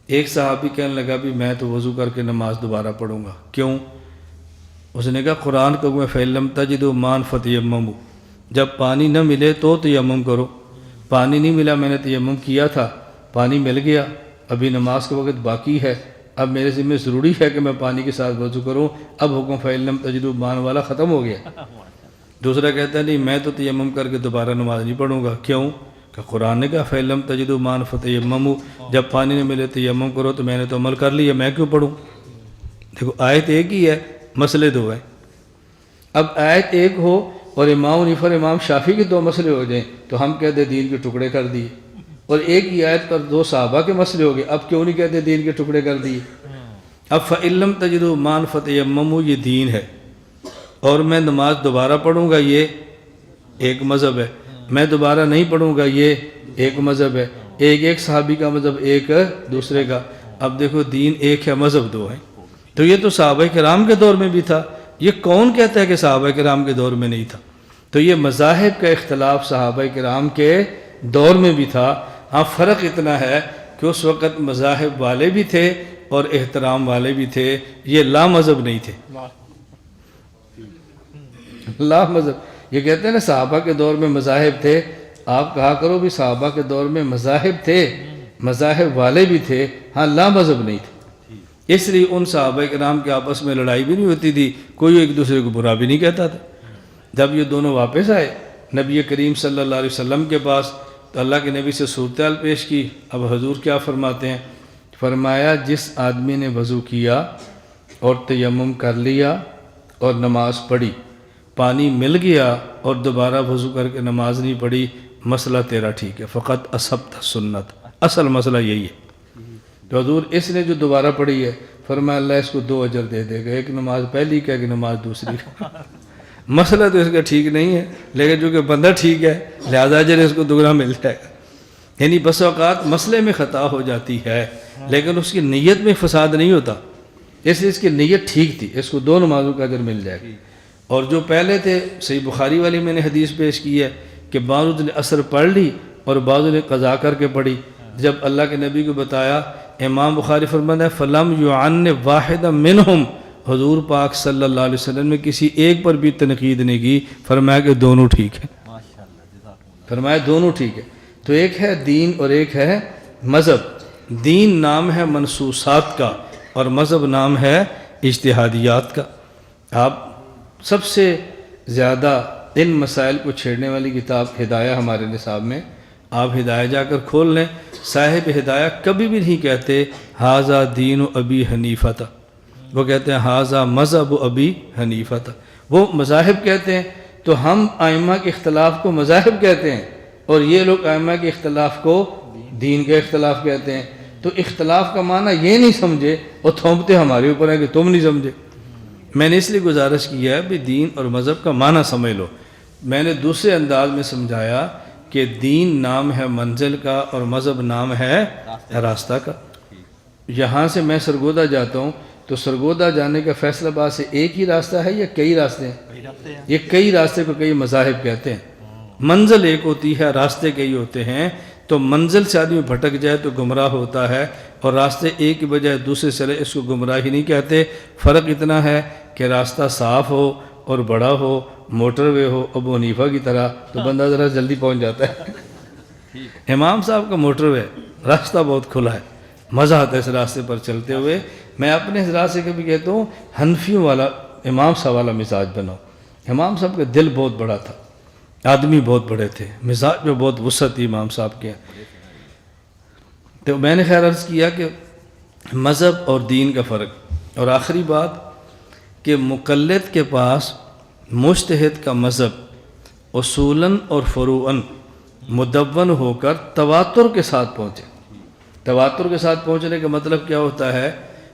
ایک صحابی کہنے لگا بھی میں تو وضو کر کے نماز دوبارہ پڑھوں گا۔ کیوں؟ اس نے کہا قرآن کو میں فَإِن تَجِدُوا مَاءً فَتَيَمَّمُوا، جب پانی نہ ملے تو تیمم کرو۔ پانی نہیں ملا، میں نے تیمم کیا تھا، پانی مل گیا، ابھی نماز کا وقت باقی ہے، اب میرے ذمہ ضروری ہے کہ میں پانی کے ساتھ وضو کروں، اب حکم فَإِن تَجِدُوا مَاءً والا ختم ہو گیا۔ دوسرا کہتا ہے نہیں میں تو تیمم کر کے دوبارہ نماز نہیں پڑھوں گا۔ کیوں؟ کہ قرآن نے کہا فَإِن تَجِدُوا مَاءً فَتَيَمَّمُوا، جب پانی نہ ملے تیمم کرو، تو میں نے تو عمل کر لیا، میں کیوں پڑھوں؟ دیکھو آیت ایک ہی ہے، مسئلے دو ہیں۔ اب آیت ایک ہو اور امام حنیفہ اور امام شافعی کے دو مسئلے ہو جائیں تو ہم کہتے دین کے ٹکڑے کر دیے، اور ایک ہی آیت پر دو صحابہ کے مسئلے ہو گئے، اب کیوں نہیں کہتے دین کے ٹکڑے کر دیے؟ اب فَإِن لَمْ تَجِدُوا مَاءً فَتَيَمَّمُوا یہ دین ہے، اور میں نماز دوبارہ پڑھوں گا یہ ایک مذہب ہے، میں دوبارہ نہیں پڑھوں گا یہ ایک مذہب ہے، ایک صحابی کا مذہب ایک دوسرے کا۔ اب دیکھو دین ایک ہے، مذہب دو ہیں۔ تو یہ تو صحابہ کرام کے دور میں بھی تھا، یہ کون کہتا ہے کہ صحابہ کرام کے دور میں نہیں تھا؟ تو یہ مذاہب کا اختلاف صحابہ کرام کے دور میں بھی تھا۔ ہاں فرق اتنا ہے کہ اس وقت مذاہب والے بھی تھے اور احترام والے بھی تھے، یہ لا مذہب نہیں تھے، لا مذہب۔ یہ کہتے ہیں نا صحابہ کے دور میں مذاہب تھے، آپ کہا کرو بھی صحابہ کے دور میں مذاہب تھے، مذاہب والے بھی تھے، ہاں لا مذہب نہیں تھے۔ اس لیے ان صحابہ کرام کے آپس میں لڑائی بھی نہیں ہوتی تھی، کوئی ایک دوسرے کو برا بھی نہیں کہتا تھا۔ جب یہ دونوں واپس آئے نبی کریم صلی اللہ علیہ وسلم کے پاس تو اللہ کے نبی سے صورتحال پیش کی۔ اب حضور کیا فرماتے ہیں؟ فرمایا جس آدمی نے وضو کیا اور تیمم کر لیا اور نماز پڑھی، پانی مل گیا اور دوبارہ وضو کر کے نماز نہیں پڑھی، مسئلہ تیرا ٹھیک ہے، فقط اصبت سنت، اصل مسئلہ یہی ہے۔ تو حضور اس نے جو دوبارہ پڑھی ہے، فرمایا اللہ اس کو 2 اجر دے دے گا، ایک نماز پہلی کا، ایک نماز دوسری کا۔ مسئلہ تو اس کا ٹھیک نہیں ہے، لیکن جو کہ بندہ ٹھیک ہے لہذا اجر اس کو دگنا مل جائے گا۔ یعنی بس اوقات مسئلے میں خطا ہو جاتی ہے لیکن اس کی نیت میں فساد نہیں ہوتا، اس لیے اس کی نیت ٹھیک تھی، اس کو 2 نمازوں کا اجر مل جائے گا۔ اور جو پہلے تھے، صحیح بخاری والی میں نے حدیث پیش کی ہے کہ بعضوں نے عصر پڑھ لی اور بعضوں نے قضا کر کے پڑھی۔ جب اللہ کے نبی کو بتایا، امام بخاری فرماتا ہے فلم یعن واحد منہم، حضور پاک صلی اللہ علیہ وسلم نے کسی ایک پر بھی تنقید نہیں کی، فرمایا کہ دونوں ٹھیک ہیں، فرمایا دونوں ٹھیک ہے۔ تو ایک ہے دین اور ایک ہے مذہب۔ دین نام ہے منصوصات کا اور مذہب نام ہے اجتہادیات کا۔ آپ سب سے زیادہ ان مسائل کو چھیڑنے والی کتاب ہدایہ ہمارے نصاب میں، آپ ہدایہ جا کر کھول لیں، صاحب ہدایہ کبھی بھی نہیں کہتے ھذا دین ابی حنیفہ، وہ کہتے ہیں ھذا مذہب ابی حنیفہ۔ وہ مذاہب کہتے ہیں تو ہم ائمہ کے اختلاف کو مذاہب کہتے ہیں اور یہ لوگ ائمہ کے اختلاف کو دین کے اختلاف کہتے ہیں۔ تو اختلاف کا معنی یہ نہیں سمجھے اور تھوپتے ہمارے اوپر ہے کہ تم نہیں سمجھے۔ میں نے اس لیے گزارش کیا ہے بھی دین اور مذہب کا معنی سمجھ لو۔ میں نے دوسرے انداز میں سمجھایا کہ دین نام ہے منزل کا اور مذہب نام ہے راستہ کا۔ یہاں سے میں سرگودا جاتا ہوں تو سرگودا جانے کا فیصل آباد سے ایک ہی راستہ ہے یا کئی راستے ہیں؟ یہ کئی راستے کو کئی مذاہب کہتے ہیں۔ منزل ایک ہوتی ہے، راستے کئی ہوتے ہیں۔ تو منزل سے آدمی بھٹک جائے تو گمراہ ہوتا ہے، اور راستے ایک کی بجائے دوسرے چلے اس کو گمراہی نہیں کہتے۔ فرق اتنا ہے کہ راستہ صاف ہو اور بڑا ہو، موٹر وے ہو ابو حنیفہ کی طرح تو بندہ ذرا جلدی پہنچ جاتا ہے۔ امام صاحب کا موٹر وے، راستہ بہت کھلا ہے، مزہ آتا ہے اس راستے پر چلتے ہوئے۔ میں اپنے حضرات سے کبھی کہتا ہوں حنفیوں والا امام صاحب والا مزاج بناؤ۔ امام صاحب کا دل بہت بڑا تھا، آدمی بہت بڑے تھے، مزاج میں بہت وسعت تھی امام صاحب کے۔ تو میں نے خیر عرض کیا کہ مذہب اور دین کا فرق، اور آخری بات کہ مقلد کے پاس مجتہد کا مذہب اصولاً اور فروعاً مدون ہو کر تواتر کے ساتھ پہنچے۔ تواتر کے ساتھ پہنچنے کا مطلب کیا ہوتا ہے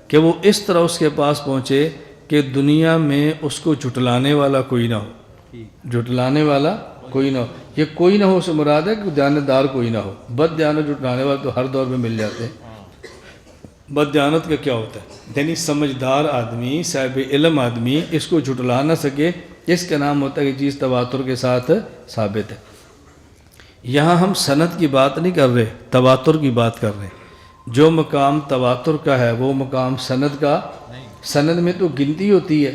کہ وہ اس طرح اس کے پاس پہنچے کہ دنیا میں اس کو جھٹلانے والا کوئی نہ ہو، جھٹلانے والا کوئی نہ ہو۔ یہ کوئی نہ ہو سے مراد ہے کہ دیانتدار کوئی نہ ہو۔ بد دیانت جھٹلانے والے تو ہر دور میں مل جاتے ہیں۔ بد دیانت کا کیا ہوتا ہے؟ یعنی سمجھدار آدمی، صاحب علم آدمی اس کو جھٹلا نہ سکے، اس کا نام ہوتا ہے کہ چیز تواتر کے ساتھ ثابت ہے۔ یہاں ہم سند کی بات نہیں کر رہے، تواتر کی بات کر رہے ہیں۔ جو مقام تواتر کا ہے وہ مقام سند کا، سند میں تو گنتی ہوتی ہے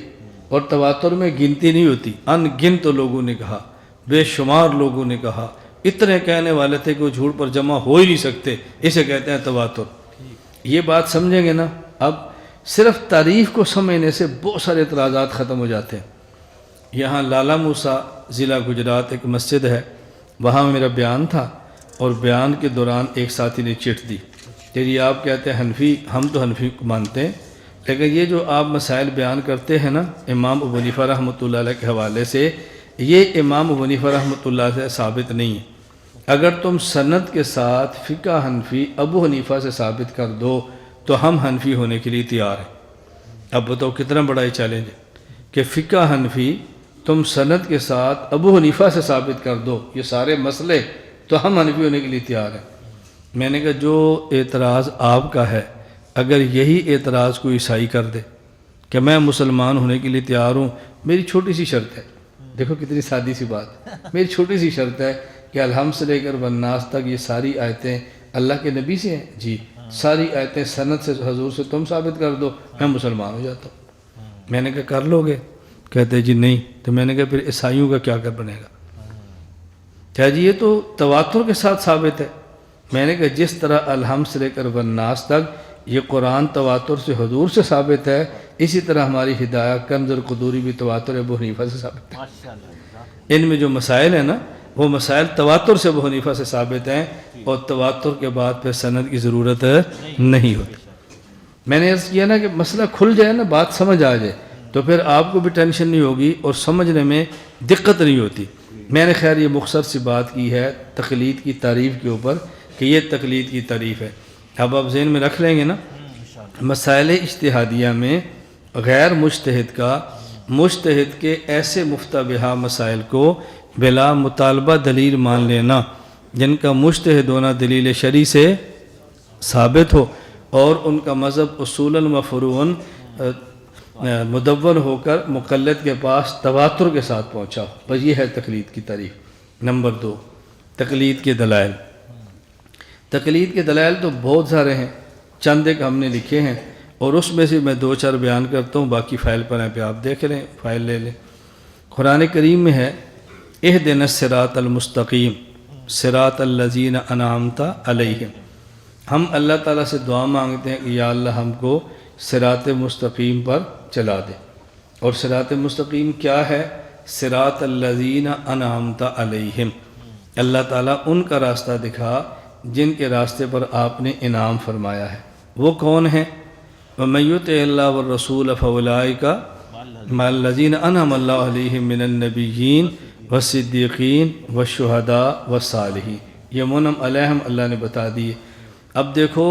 اور تواتر میں گنتی نہیں ہوتی۔ ان گنت لوگوں نے کہا، بے شمار لوگوں نے کہا، اتنے کہنے والے تھے کہ وہ جھوٹ پر جمع ہو ہی نہیں سکتے، اسے کہتے ہیں تواتر۔ یہ بات سمجھیں گے نا؟ اب صرف تعریف کو سمجھنے سے بہت سارے اعتراضات ختم ہو جاتے ہیں۔ یہاں لالا موسیٰ ضلع گجرات ایک مسجد ہے، وہاں میرا بیان تھا اور بیان کے دوران ایک ساتھی نے چٹ دی کہ جی آپ کہتے ہیں حنفی، ہم تو حنفی کو مانتے ہیں، لیکن یہ جو آپ مسائل بیان کرتے ہیں نا امام ابو حنیفہ رحمۃ اللہ علیہ کے حوالے سے، یہ امام ابو حنیفہ رحمۃ اللہ سے ثابت نہیں ہے۔ اگر تم سند کے ساتھ فقہ حنفی ابو حنیفہ سے ثابت کر دو تو ہم حنفی ہونے کے لیے تیار ہیں۔ اب بتاؤ کتنا بڑا یہ چیلنج ہے کہ فقہ حنفی تم سند کے ساتھ ابو حنیفہ سے ثابت کر دو یہ سارے مسئلے، تو ہم حنفی ہونے کے لیے تیار ہیں۔ میں نے کہا جو اعتراض آپ کا ہے، اگر یہی اعتراض کوئی عیسائی کر دے کہ میں مسلمان ہونے کے لیے تیار ہوں، میری چھوٹی سی شرط ہے، دیکھو کتنی سادی سی بات، میری چھوٹی سی شرط ہے کہ الحمد سے لے کر والناس تک یہ ساری آیتیں اللہ کے نبی سے ہیں؟ جی۔ ساری آیتیں سند سے حضور سے تم ثابت کر دو، میں مسلمان ہو جاتا ہوں۔ میں نے کہا کر لو گے؟ کہتے جی نہیں۔ تو میں نے کہا پھر عیسائیوں کا کیا بنے گا؟ کیا جی یہ تو تواتر کے ساتھ ثابت ہے۔ میں نے کہا جس طرح الحمد سے لے کر والناس تک یہ قرآن تواتر سے حضور سے ثابت ہے، اسی طرح ہماری ہدایت کنز القدوری بھی تواتر ابو حنیفہ سے ثابت ہے۔ ان میں جو مسائل ہیں نا، وہ مسائل تواتر سے ابو حنیفہ سے ثابت ہیں، اور تواتر کے بعد پھر سند کی ضرورت نہیں ہوتی۔ میں نے عرض کیا نا کہ مسئلہ کھل جائے نا، بات سمجھ آ جائے، تو پھر آپ کو بھی ٹینشن نہیں ہوگی اور سمجھنے میں دقت نہیں ہوتی۔ میں نے خیر یہ مختصر سی بات کی ہے تقلید کی تعریف کے اوپر کہ یہ تقلید کی تعریف ہے۔ اب آپ ذہن میں رکھ لیں گے نا، مسائل اجتہادیہ میں غیر مجتہد کا مجتہد کے ایسے مفتبہہ مسائل کو بلا مطالبہ دلیل مان لینا جن کا مجتہد ہونا دلیل شرعی سے ثابت ہو اور ان کا مذہب اصولاً و فروعاً مدون ہو کر مقلد کے پاس تواتر کے ساتھ پہنچا ہو، بس یہ ہے تقلید کی تعریف۔ نمبر 2، تقلید کے دلائل۔ تقلید کے دلائل تو بہت سارے ہیں، چند ایک ہم نے لکھے ہیں، اور اس میں سے میں 2-4 بیان کرتا ہوں، باقی فائل پر ہیں پہ آپ دیکھ لیں، فائل لے لیں۔ قرآن کریم میں ہے اہدنا الصراط المستقیم صراط الذین انعمت علیہم۔ ہم اللہ تعالیٰ سے دعا مانگتے ہیں کہ یا اللہ ہم کو صراط مستقیم پر چلا دے۔ اور صراط مستقیم کیا ہے؟ صراط الذین انعمت علیہم، اللہ تعالیٰ ان کا راستہ دکھا جن کے راستے پر آپ نے انعام فرمایا ہے۔ وہ کون ہیں؟ وَمَن يُطِعِ اللَّهَ وَالرَّسُولَ فَأُولَٰئِكَ مَعَ الَّذِينَ أَنْعَمَ اللَّهُ عَلَيْهِم مِّنَ النَّبِيِّينَ وَالصِّدِّيقِينَ وَالشُّهَدَاءِ وَالصَّالِحِينَ۔ یہ منعم علیہم اللہ نے بتا دیے۔ اب دیکھو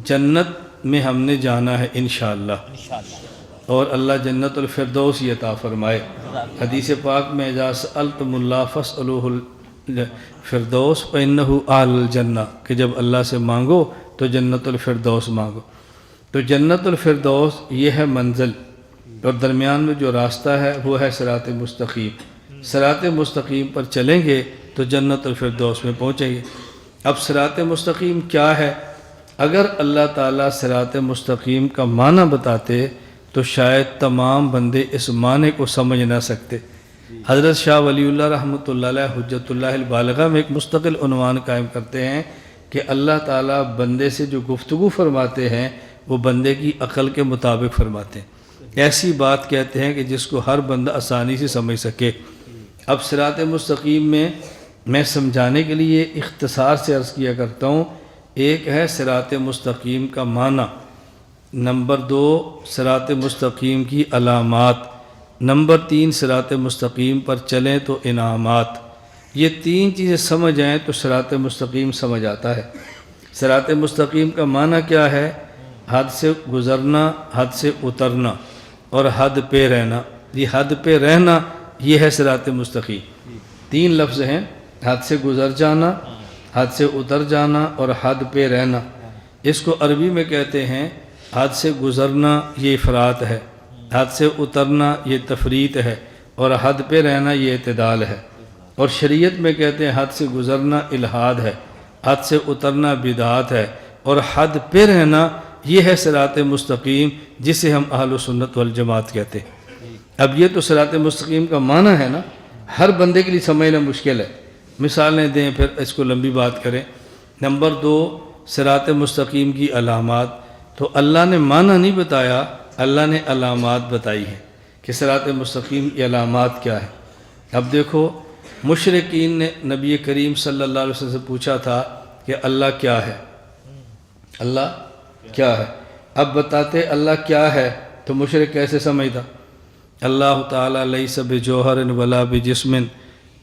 جنت میں ہم نے جانا ہے انشاءاللہ، اور اللہ جنت الفردوس عطا فرمائے۔ حدیث پاک میں اذا سألتم اللہ فاسألوہ الفردوس فإنہ اعلی الجنہ، کہ جب اللہ سے مانگو تو جنت الفردوس مانگو۔ تو جنت الفردوس یہ ہے منزل، اور درمیان میں جو راستہ ہے وہ ہے صراط مستقیم۔ صراط مستقیم پر چلیں گے تو جنت الفردوس میں پہنچیں گے۔ اب صراط مستقیم کیا ہے؟ اگر اللہ تعالیٰ صراط مستقیم کا معنی بتاتے تو شاید تمام بندے اس معنی کو سمجھ نہ سکتے۔ حضرت شاہ ولی اللہ رحمۃ اللہ علیہ حجت اللہ البالغہ میں ایک مستقل عنوان قائم کرتے ہیں کہ اللہ تعالیٰ بندے سے جو گفتگو فرماتے ہیں وہ بندے کی عقل کے مطابق فرماتے ہیں، ایسی بات کہتے ہیں کہ جس کو ہر بندہ آسانی سے سمجھ سکے۔ اب صراط مستقیم میں سمجھانے کے لیے اختصار سے عرض کیا کرتا ہوں۔ ایک ہے صراط مستقیم کا معنی، نمبر 2 صراط مستقیم کی علامات، نمبر 3 صراط مستقیم پر چلیں تو انعامات۔ یہ 3 چیزیں سمجھ آئیں تو صراط مستقیم سمجھ آتا ہے۔ صراط مستقیم کا معنی کیا ہے؟ حد سے گزرنا، حد سے اترنا، اور حد پہ رہنا۔ یہ حد پہ رہنا یہ ہے صراط مستقیم۔ 3 لفظ ہیں، حد سے گزر جانا، حد سے اتر جانا اور حد پہ رہنا۔ اس کو عربی میں کہتے ہیں حد سے گزرنا یہ افراط ہے، حد سے اترنا یہ تفریط ہے، اور حد پہ رہنا یہ اعتدال ہے۔ اور شریعت میں کہتے ہیں حد سے گزرنا الحاد ہے، حد سے اترنا بدعات ہے، اور حد پہ رہنا یہ ہے صراط مستقیم جسے ہم اہل سنت والجماعت کہتے ہیں۔ اب یہ تو صراط مستقیم کا معنی ہے نا، ہر بندے کے لیے سمجھنا مشکل ہے۔ مثالیں دیں پھر اس کو لمبی بات کریں۔ نمبر 2 صراط مستقیم کی علامات، تو اللہ نے معنی نہیں بتایا، اللہ نے علامات بتائی ہیں کہ صراط مستقیم کی علامات کیا ہے۔ اب دیکھو مشرکین نے نبی کریم صلی اللہ علیہ وسلم سے پوچھا تھا کہ اللہ کیا ہے، اللہ کیا ہے؟ اب بتاتے اللہ کیا ہے تو مشرک کیسے سمجھتا؟ اللہ تعالیٰ لیس بجوہر ولا بجسم،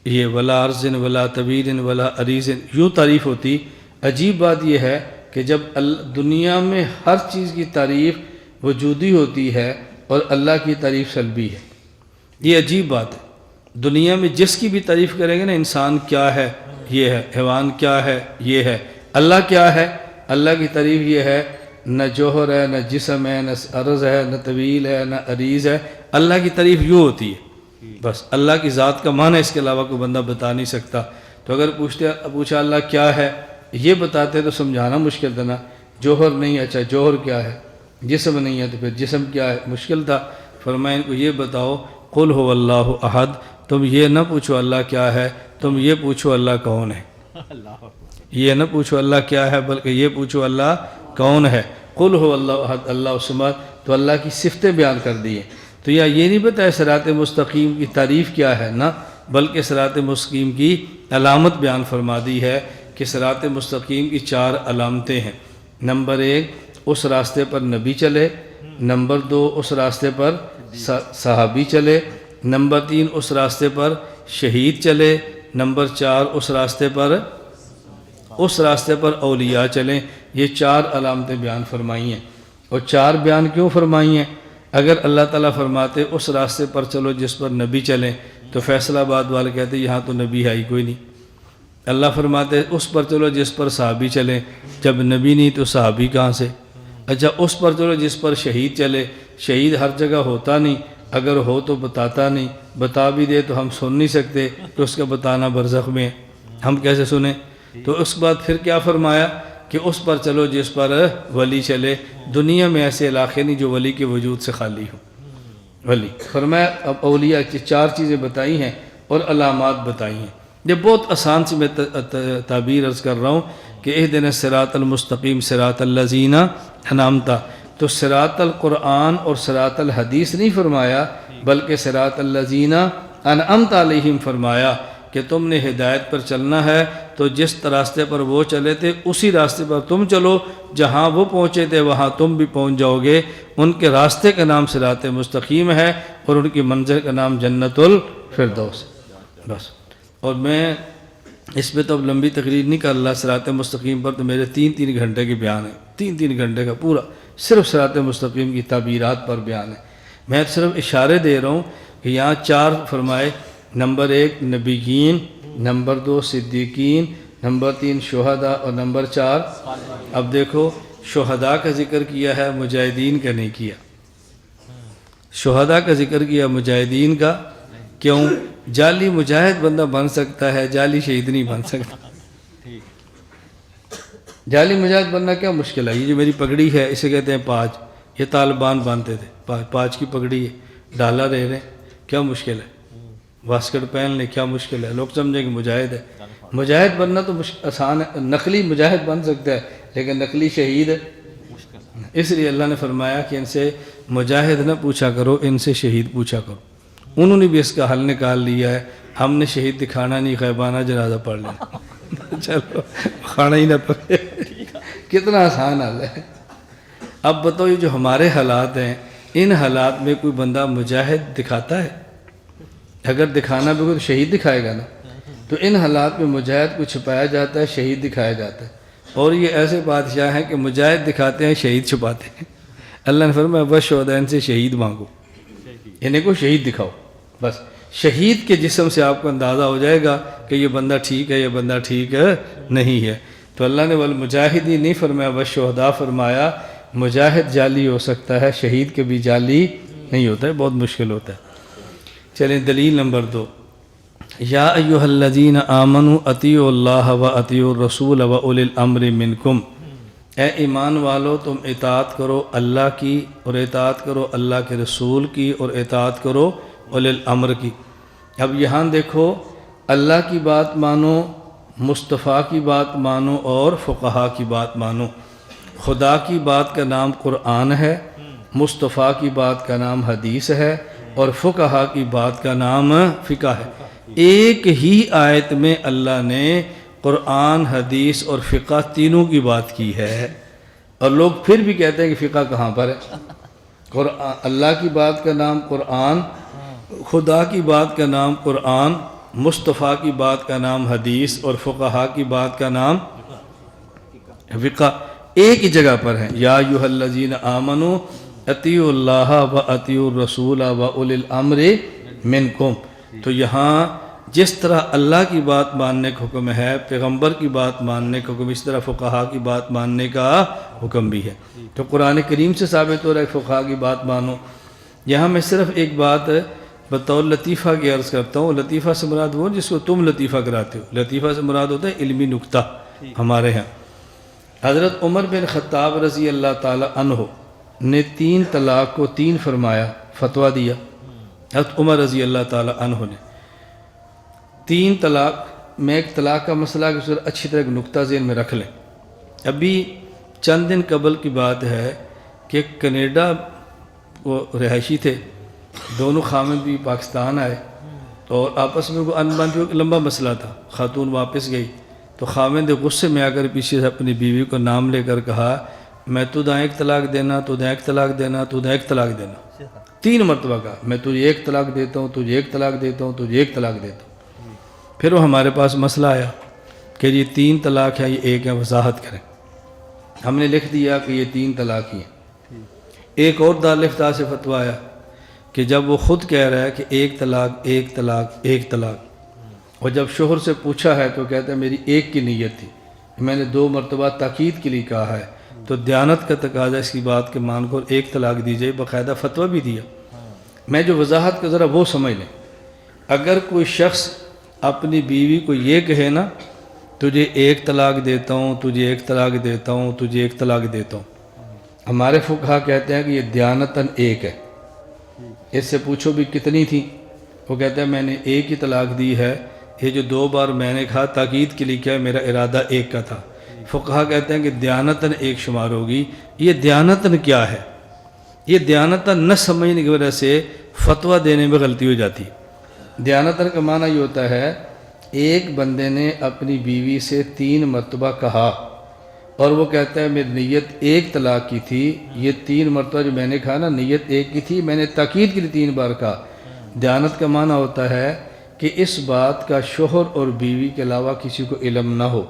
یہ ولا عرض ولا طویل ولا عریض، یوں تعریف ہوتی۔ عجیب بات یہ ہے کہ جب دنیا میں ہر چیز کی تعریف وجودی ہوتی ہے اور اللہ کی تعریف سلبی ہے، یہ عجیب بات ہے۔ دنیا میں جس کی بھی تعریف کریں گے نا، انسان کیا ہے یہ ہے، حیوان کیا ہے یہ ہے، اللہ کیا ہے، اللہ کی تعریف یہ ہے، نہ جوہر ہے، نہ جسم ہے، نہ عرض ہے، نہ طویل ہے، نہ عریض ہے۔ اللہ کی تعریف یوں ہوتی ہے، بس اللہ کی ذات کا معنی اس کے علاوہ کوئی بندہ بتا نہیں سکتا۔ تو اگر پوچھا اللہ کیا ہے، یہ بتاتے تو سمجھانا مشکل تھا نا، جوہر نہیں، اچھا جوہر کیا ہے، جسم نہیں ہے تو پھر جسم کیا ہے، مشکل تھا۔ فرمایا ان کو یہ بتاؤ قل هو اللہ احد، تم یہ نہ پوچھو اللہ کیا ہے، تم یہ پوچھو اللہ کون ہے، یہ نہ پوچھو اللہ کیا ہے بلکہ یہ پوچھو اللہ کون ہے۔ قل هو اللہ احد اللہ الصمد، تو اللہ کی صفتیں بیان کر دی ہیں۔ تو یہ نہیں بتایا صراط مستقیم کی تعریف کیا ہے، نہ بلکہ صراط مستقیم کی علامت بیان فرما دی ہے کہ صراط مستقیم کی 4 علامتیں ہیں۔ نمبر 1 اس راستے پر نبی چلے، نمبر 2 اس راستے پر صحابی چلے، نمبر 3 اس راستے پر شہید چلے، نمبر 4 اس راستے پر اولیاء چلیں۔ یہ 4 علامتیں بیان فرمائی ہیں۔ اور 4 بیان کیوں فرمائی ہیں؟ اگر اللہ تعالیٰ فرماتے اس راستے پر چلو جس پر نبی چلیں تو فیصل آباد والے کہتے یہاں تو نبی ہے ہی کوئی نہیں۔ اللہ فرماتے اس پر چلو جس پر صحابی چلیں، جب نبی نہیں تو صحابی کہاں سے؟ اچھا اس پر چلو جس پر شہید چلے، شہید ہر جگہ ہوتا نہیں، اگر ہو تو بتاتا نہیں، بتا بھی دے تو ہم سن نہیں سکتے کہ اس کا بتانا برزخ میں ہے، ہم کیسے سنیں؟ تو اس کے بعد پھر کیا فرمایا کہ اس پر چلو جس پر ولی چلے۔ دنیا میں ایسے علاقے نہیں جو ولی کے وجود سے خالی ہو، ولی فرمایا۔ اب اولیاء کی 4 چیزیں بتائی ہیں اور علامات بتائی ہیں۔ یہ بہت آسان سی میں تعبیر عرض کر رہا ہوں کہ اہدنا الصراط المستقیم صراط الذین انعمت، تو صراط القرآن اور صراط الحدیث نہیں فرمایا بلکہ صراط الذین انعمت علیہم فرمایا کہ تم نے ہدایت پر چلنا ہے تو جس راستے پر وہ چلے تھے اسی راستے پر تم چلو، جہاں وہ پہنچے تھے وہاں تم بھی پہنچ جاؤ گے۔ ان کے راستے کا نام صراط مستقیم ہے اور ان کی منزل کا نام جنت الفردوس۔ بس، اور میں اس پہ تو اب لمبی تقریر نہیں کر رہا، صراط مستقیم پر تو میرے 3 گھنٹے کے بیان ہیں، 3 گھنٹے کا پورا صرف صراط مستقیم کی تعبیرات پر بیان ہے۔ میں صرف اشارے دے رہا ہوں کہ یہاں 4 فرمائے، نمبر 1 نبیین، نمبر 2 صدیقین، نمبر 3 شہداء اور نمبر 4 اب دیکھو شہداء کا ذکر کیا ہے، مجاہدین کا نہیں کیا۔ شہداء کا ذکر کیا، مجاہدین کا کیوں؟ جعلی مجاہد بندہ بن سکتا ہے، جعلی شہید نہیں بن سکتا۔ جعلی مجاہد بننا کیا مشکل ہے؟ یہ جو میری پگڑی ہے اسے کہتے ہیں پاج، یہ طالبان باندھتے تھے، پاج کی پگڑی ہے، ڈالا رہ رہے ہیں، کیا مشکل ہے؟ واسکٹ پہن لیں، کیا مشکل ہے؟ لوگ سمجھیں کہ مجاہد ہے۔ مجاہد بننا تو آسان ہے، نقلی مجاہد بن سکتا ہے لیکن نقلی شہید ہے اس لیے اللہ نے فرمایا کہ ان سے مجاہد نہ پوچھا کرو، ان سے شہید پوچھا کرو۔ انہوں نے بھی اس کا حل نکال لیا ہے، ہم نے شہید دکھانا نہیں، غیبانہ جنازہ پڑھ لینا چلو کھانا ہی نہ پڑے، کتنا آسان حل ہے۔ اب بتاؤ یہ جو ہمارے حالات ہیں، ان حالات میں کوئی بندہ مجاہد دکھاتا ہے؟ اگر دکھانا بھی کوئی تو شہید دکھائے گا نا۔ تو ان حالات میں مجاہد کو چھپایا جاتا ہے، شہید دکھایا جاتا ہے۔ اور یہ ایسے بادشاہ ہیں کہ مجاہد دکھاتے ہیں، شہید چھپاتے ہیں۔ اللہ نے فرمایا بس شہداء سے شہید مانگو، انہیں کو شہید دکھاؤ۔ بس شہید کے جسم سے آپ کو اندازہ ہو جائے گا کہ یہ بندہ ٹھیک ہے، یہ بندہ ٹھیک نہیں ہے۔ تو اللہ نے والمجاہدین نہیں فرمایا، بس شہداء فرمایا۔ مجاہد جعلی ہو سکتا ہے، شہید کے بھی جعلی نہیں ہوتا ہے، بہت مشکل ہوتا ہے۔ چلیں دلیل نمبر 2، یا ایھا الذین آمنوا اطیعوا اللہ و اطیعوا الرسول و اولی الامر منکم، اے ایمان والو تم اطاعت کرو اللہ کی اور اطاعت کرو اللہ کے رسول کی اور اطاعت کرو اولی الامر کی۔ اب یہاں دیکھو، اللہ کی بات مانو، مصطفیٰ کی بات مانو اور فقہا کی بات مانو۔ خدا کی بات کا نام قرآن ہے، مصطفیٰ کی بات کا نام حدیث ہے اور فقہا کی بات کا نام فقہ ہے۔ ایک ہی آیت میں اللہ نے قرآن، حدیث اور فقہ تینوں کی بات کی ہے، اور لوگ پھر بھی کہتے ہیں کہ فقہ کہاں پر ہے؟ اللہ کی بات کا نام قرآن، خدا کی بات کا نام قرآن، مصطفیٰ کی بات کا نام حدیث اور فقہا کی بات کا نام فقہ، ایک ہی جگہ پر ہیں۔ یا ایھا الذین آمنوا اطیعوا اللہ و اطیعوا الرسول و اولی الامر منکم۔ تو یہاں جس طرح اللہ کی بات ماننے کا حکم ہے، پیغمبر کی بات ماننے کا حکم، اس طرح فقہا کی بات ماننے کا حکم بھی ہے۔ تو قرآن کریم سے ثابت ہو رہا ہے کہ فقہا کی بات مانو۔ یہاں میں صرف ایک بات بطور لطیفہ کی عرض کرتا ہوں۔ لطیفہ سے مراد وہ جس کو تم لطیفہ کراتے ہو، لطیفہ سے مراد ہوتا ہے علمی نکتہ ہمارے ہاں حضرت عمر بن خطاب رضی اللہ تعالی عنہ نے 3 طلاق کو 3 فرمایا، فتویٰ دیا۔ حضرت عمر رضی اللہ تعالی عنہ نے 3 طلاق، میں ایک طلاق کا مسئلہ کہ اچھی طرح ایک نقطہ ذہن میں رکھ لیں۔ ابھی چند دن قبل کی بات ہے کہ کینیڈا وہ رہائشی تھے، دونوں خامند بھی پاکستان آئے اور آپس میں وہ انبن جو ایک لمبا مسئلہ تھا، خاتون واپس گئی تو خامند غصے میں آ کر پیچھے سے اپنی بیوی کو نام لے کر کہا میں تجھے ایک طلاق دینا، تجھے ایک طلاق دینا، تجھے ایک طلاق دینا، 3 مرتبہ کہا میں تجھے ایک طلاق دیتا ہوں، تجھے ایک طلاق دیتا ہوں، تجھے ایک طلاق دیتا ہوں۔ پھر وہ ہمارے پاس مسئلہ آیا کہ یہ 3 طلاق ہے، یہ ایک ہے، وضاحت کریں۔ ہم نے لکھ دیا کہ یہ 3 طلاق ہی ہیں۔ ایک اور دارالفتاء سے فتویٰ آیا کہ جب وہ خود کہہ رہا ہے کہ ایک طلاق ایک طلاق ایک طلاق، اور جب شوہر سے پوچھا ہے تو کہتا ہے میری ایک کی نیت تھی، میں نے 2 مرتبہ تاکید کے لیے کہا ہے، تو دیانت کا تقاضا اس کی بات کے مان کو ایک طلاق دی جائے، باقاعدہ فتویٰ بھی دیا۔ میں جو وضاحت کا ذرا وہ سمجھ لیں، اگر کوئی شخص اپنی بیوی کو یہ کہے نا تجھے ایک طلاق دیتا ہوں، تجھے ایک طلاق دیتا ہوں، تجھے ایک طلاق دیتا ہوں، ہمارے فقہا کہتے ہیں کہ یہ دیانتاً ایک ہے۔ اس سے پوچھو بھی کتنی تھی، وہ کہتا ہے میں نے ایک ہی طلاق دی ہے، یہ جو 2 بار میں نے کہا تاکید کے لیے کیا میرا ارادہ ایک کا تھا۔ فقہا کہتے ہیں کہ دیانتاً ایک شمار ہوگی۔ یہ دیانتاً کیا ہے؟ یہ دیانتاً نہ سمجھنے کی وجہ سے فتویٰ دینے میں غلطی ہو جاتی ہے۔ دیانتاً کا معنی یہ ہوتا ہے ایک بندے نے اپنی بیوی سے 3 مرتبہ کہا اور وہ کہتا ہے میری نیت ایک طلاق کی تھی، یہ 3 مرتبہ جو میں نے کہا نا نیت ایک کی تھی، میں نے تاکید کے لیے 3 بار کہا۔ دیانت کا معنی ہوتا ہے کہ اس بات کا شوہر اور بیوی کے علاوہ کسی کو علم نہ ہو،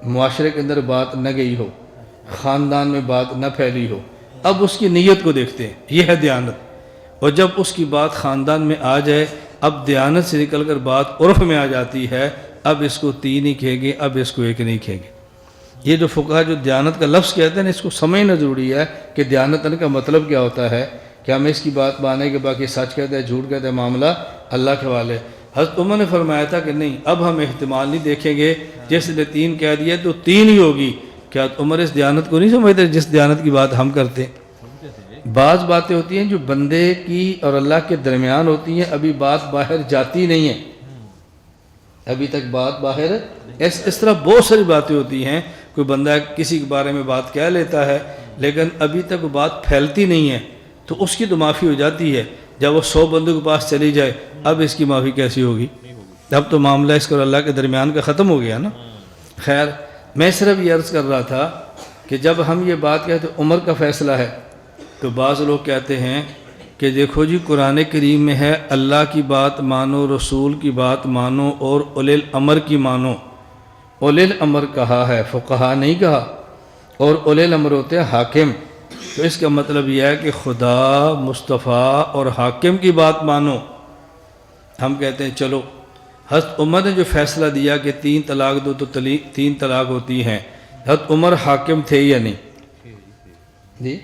معاشرے کے اندر بات نہ گئی ہو، خاندان میں بات نہ پھیلی ہو، اب اس کی نیت کو دیکھتے ہیں، یہ ہے دیانت۔ اور جب اس کی بات خاندان میں آ جائے، اب دیانت سے نکل کر بات عرف میں آ جاتی ہے، اب اس کو 3 ہی کہیں گے، اب اس کو 1 نہیں کہیں گے۔ یہ جو فقہا جو دیانت کا لفظ کہتے ہیں اس کو سمجھنا ضروری ہے کہ دیانتن کا مطلب کیا ہوتا ہے، کہ ہم اس کی بات مانیں کہ باقی سچ کہتے ہیں جھوٹ کہتے ہیں، معاملہ اللہ کے حوالے۔ حضرت عمر نے فرمایا تھا کہ نہیں، اب ہم احتمال نہیں دیکھیں گے، جس نے 3 کہہ دیا تو 3 ہی ہوگی۔ کیا حضرت عمر اس دیانت کو نہیں سمجھتے جس دیانت کی بات ہم کرتے ہیں؟ بعض باتیں ہوتی ہیں جو بندے کی اور اللہ کے درمیان ہوتی ہیں، ابھی بات باہر جاتی نہیں ہے، ابھی تک بات باہر اس طرح بہت ساری باتیں ہوتی ہیں، کوئی بندہ کسی کے بارے میں بات کہہ لیتا ہے لیکن ابھی تک وہ بات پھیلتی نہیں ہے، تو اس کی تو معافی ہو جاتی ہے۔ جب وہ 100 بندوں کے پاس چلی جائے اب اس کی معافی کیسی ہوگی؟ اب تو معاملہ اس کو اللہ کے درمیان کا ختم ہو گیا نا۔ خیر، میں صرف یہ عرض کر رہا تھا کہ جب ہم یہ بات کہتے ہیں عمر کا فیصلہ ہے، تو بعض لوگ کہتے ہیں کہ دیکھو جی قرآن کریم میں ہے اللہ کی بات مانو، رسول کی بات مانو اور اولی الامر کی مانو۔ اولی الامر کہا ہے، فقہا نہیں کہا، اور اولی الامر ہوتے ہیں حاکم۔ تو اس کا مطلب یہ ہے کہ خدا، مصطفیٰ اور حاکم کی بات مانو۔ ہم کہتے ہیں چلو حضرت عمر نے جو فیصلہ دیا کہ 3 طلاق دو تو 3 طلاق ہوتی ہیں، حضرت عمر حاکم تھے یا نہیں؟ جی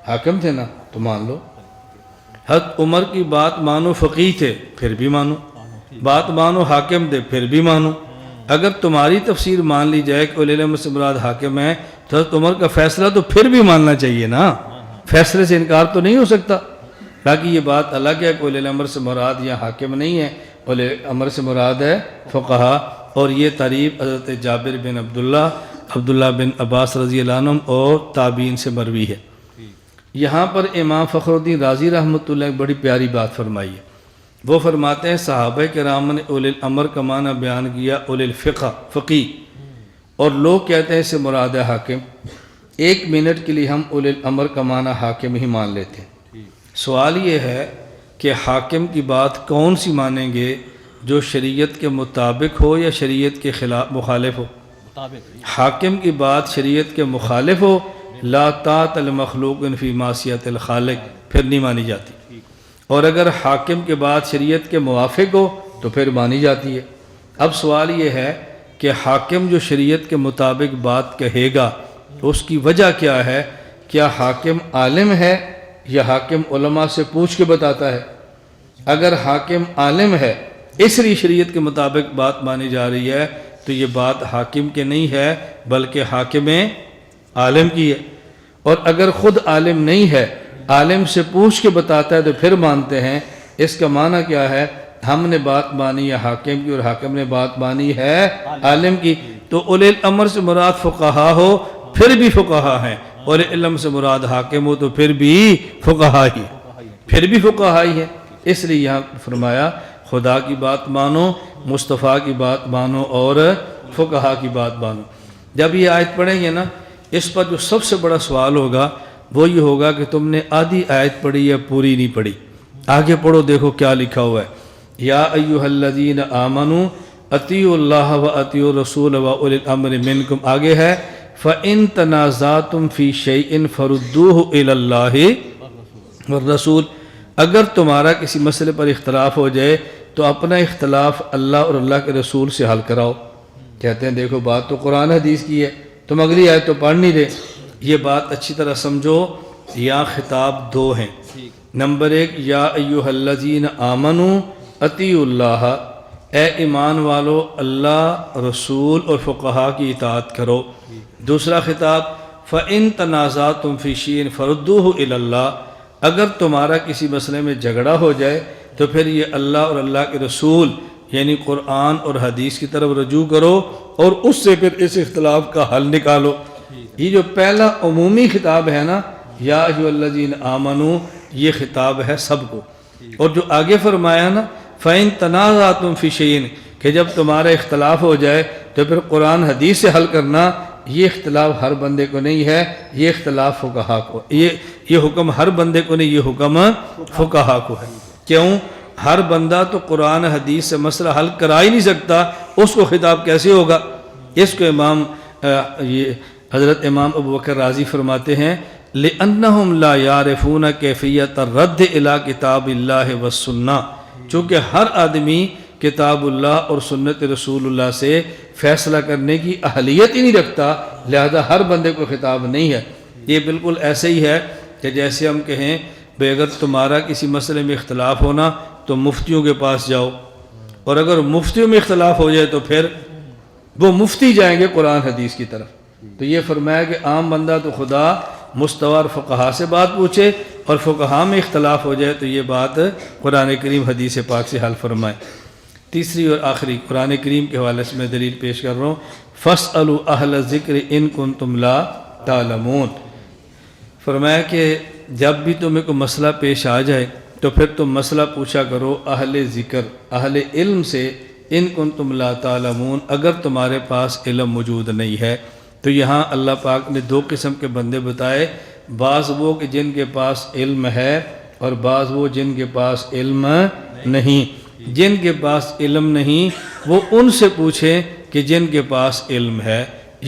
حاکم تھے نا، تو مان لو۔ حضرت عمر کی بات مانو، فقیہ تھے پھر بھی مانو، بات مانو حاکم تھے پھر بھی مانو۔ اگر تمہاری تفسیر مان لی جائے کہ اولی الامر سے مراد حاکم ہے تو حضرت عمر کا فیصلہ تو پھر بھی ماننا چاہیے نا، فیصلے سے انکار تو نہیں ہو سکتا۔ باقی یہ بات الگ ہے کہ اولی الامر سے مراد یا حاکم نہیں ہے، اولی الامر سے مراد ہے فقہا، اور یہ تعریف حضرت جابر بن عبداللہ بن عباس رضی اللہ عنہ اور تابعین سے مروی ہے۔ یہاں پر امام فخر الدین رازی رحمۃ اللہ ایک بڑی پیاری بات فرمائی ہے۔ وہ فرماتے ہیں صحابہ کرام نے اولی الامر کا معنی بیان کیا اولی الفقہ، فقیہ، اور لوگ کہتے ہیں اس سے مراد ہے حاکم۔ 1 منٹ کے لیے ہم اولی الامر کا معنی حاکم ہی مان لیتے ہیں۔ سوال یہ ہے کہ حاکم کی بات کون سی مانیں گے، جو شریعت کے مطابق ہو یا شریعت کے خلاف مخالف ہو؟ حاکم کی بات شریعت کے مخالف ہو، لا طاعۃ لمخلوق فی معصیۃ الخالق، پھر نہیں مانی جاتی، اور اگر حاکم کے بات شریعت کے موافق ہو تو پھر مانی جاتی ہے۔ اب سوال یہ ہے کہ حاکم جو شریعت کے مطابق بات کہے گا اس کی وجہ کیا ہے؟ کیا حاکم عالم ہے یا حاکم علماء سے پوچھ کے بتاتا ہے؟ اگر حاکم عالم ہے اس لیے شریعت کے مطابق بات مانی جا رہی ہے تو یہ بات حاکم کے نہیں ہے بلکہ حاکم عالم کی ہے، اور اگر خود عالم نہیں ہے عالم سے پوچھ کے بتاتا ہے تو پھر مانتے ہیں۔ اس کا معنی کیا ہے؟ ہم نے بات مانی ہے حاکم کی اور حاکم نے بات مانی ہے عالم کی۔ تو اولی الامر سے مراد فقہا ہو پھر بھی فقہا ہیں، اولی علم سے مراد حاکم ہو تو پھر بھی فقہا ہی، پھر بھی فقہا ہی ہے۔ اس لیے یہاں فرمایا خدا کی بات مانو، مصطفیٰ کی بات مانو اور فقہا کی بات مانو۔ جب یہ آیت پڑھیں گے نا، اس پر جو سب سے بڑا سوال ہوگا وہ یہ ہوگا کہ تم نے آدھی آیت پڑھی یا پوری نہیں پڑھی۔ آگے پڑھو، دیکھو کیا لکھا ہوا ہے۔ یا ایھا الذین آمنوا اطیعوا اللہ و اطیعوا الرسول و اولی الامر منکم، آگے ہے فَإِن تَنَازَعْتُمْ فِي شَيْءٍ فَرُدُّوهُ إِلَى اللَّهِ وَالرَّسُولِ، اگر تمہارا کسی مسئلے پر اختلاف ہو جائے تو اپنا اختلاف اللہ اور اللہ کے رسول سے حل کراؤ۔ کہتے ہیں دیکھو بات تو قرآن حدیث کی ہے، تم اگلی آیت تو پڑھ نہیں رہے۔ یہ بات اچھی طرح سمجھو، یا خطاب دو ہیں۔ نمبر ایک، یا ایھا الذین آمنوا اطیعوا اللہ، اے ایمان والو اللہ رسول اور فقہا کی اطاعت کرو۔ دوسرا خطاب فَإِن تَنَازَعْتُمْ فِي شَيْءٍ فَرُدُّوهُ إِلَى اللَّهِ، اگر تمہارا کسی مسئلے میں جھگڑا ہو جائے تو پھر یہ اللہ اور اللہ کے رسول یعنی قرآن اور حدیث کی طرف رجوع کرو اور اس سے پھر اس اختلاف کا حل نکالو۔ یہ جو پہلا عمومی خطاب ہے نا، یا ایھا الذین آمنوا، یہ خطاب ہے سب کو۔ اور جو آگے فرمایا نا فَإِن تَنَازَعْتُمْ فِي شَيْءٍ، کہ جب تمہارا اختلاف ہو جائے تو پھر قرآن حدیث سے حل کرنا، یہ اختلاف ہر بندے کو نہیں ہے، یہ اختلاف فقہا کو، یہ حکم ہر بندے کو نہیں، یہ حکم فقہا کو ہے۔ کیوں؟ ہر بندہ تو قرآن حدیث سے مسئلہ حل کرا ہی نہیں سکتا، اس کو خطاب کیسے ہوگا؟ اس کو یہ حضرت امام ابو بکر رازی فرماتے ہیں لِأَنَّهُمْ لَا يَعْرِفُونَ كَيْفِيَّةَ الرَّدِّ إِلَىٰ كِتَابِ اللَّهِ وَالسُّنَّةِ، چونکہ ہر آدمی کتاب اللہ اور سنت رسول اللہ سے فیصلہ کرنے کی اہلیت ہی نہیں رکھتا، لہذا ہر بندے کو خطاب نہیں ہے۔ یہ بالکل ایسے ہی ہے کہ جیسے ہم کہیں بھئی اگر تمہارا کسی مسئلے میں اختلاف ہونا تو مفتیوں کے پاس جاؤ، اور اگر مفتیوں میں اختلاف ہو جائے تو پھر وہ مفتی جائیں گے قرآن حدیث کی طرف۔ تو یہ فرمایا کہ عام بندہ تو خدا مستوار فقہا سے بات پوچھے، اور فقہا میں اختلاف ہو جائے تو یہ بات قرآن کریم حدیث پاک سے حل فرمائے۔ تیسری اور آخری قرآن کریم کے حوالے سے میں دلیل پیش کر رہا ہوں، فَاسْأَلُوا أَهْلَ الذِّكْرِ إِن كُنتُمْ لَا تَعْلَمُونَ۔ فرمایا کہ جب بھی تمہیں کوئی مسئلہ پیش آ جائے تو پھر تم مسئلہ پوچھا کرو اہل ذکر، اہل علم سے، ان کنتم لا تعلمون، اگر تمہارے پاس علم موجود نہیں ہے۔ تو یہاں اللہ پاک نے دو قسم کے بندے بتائے، بعض وہ کہ جن کے پاس علم ہے اور بعض وہ جن کے پاس علم نہیں۔ جن کے پاس علم نہیں وہ ان سے پوچھیں کہ جن کے پاس علم ہے۔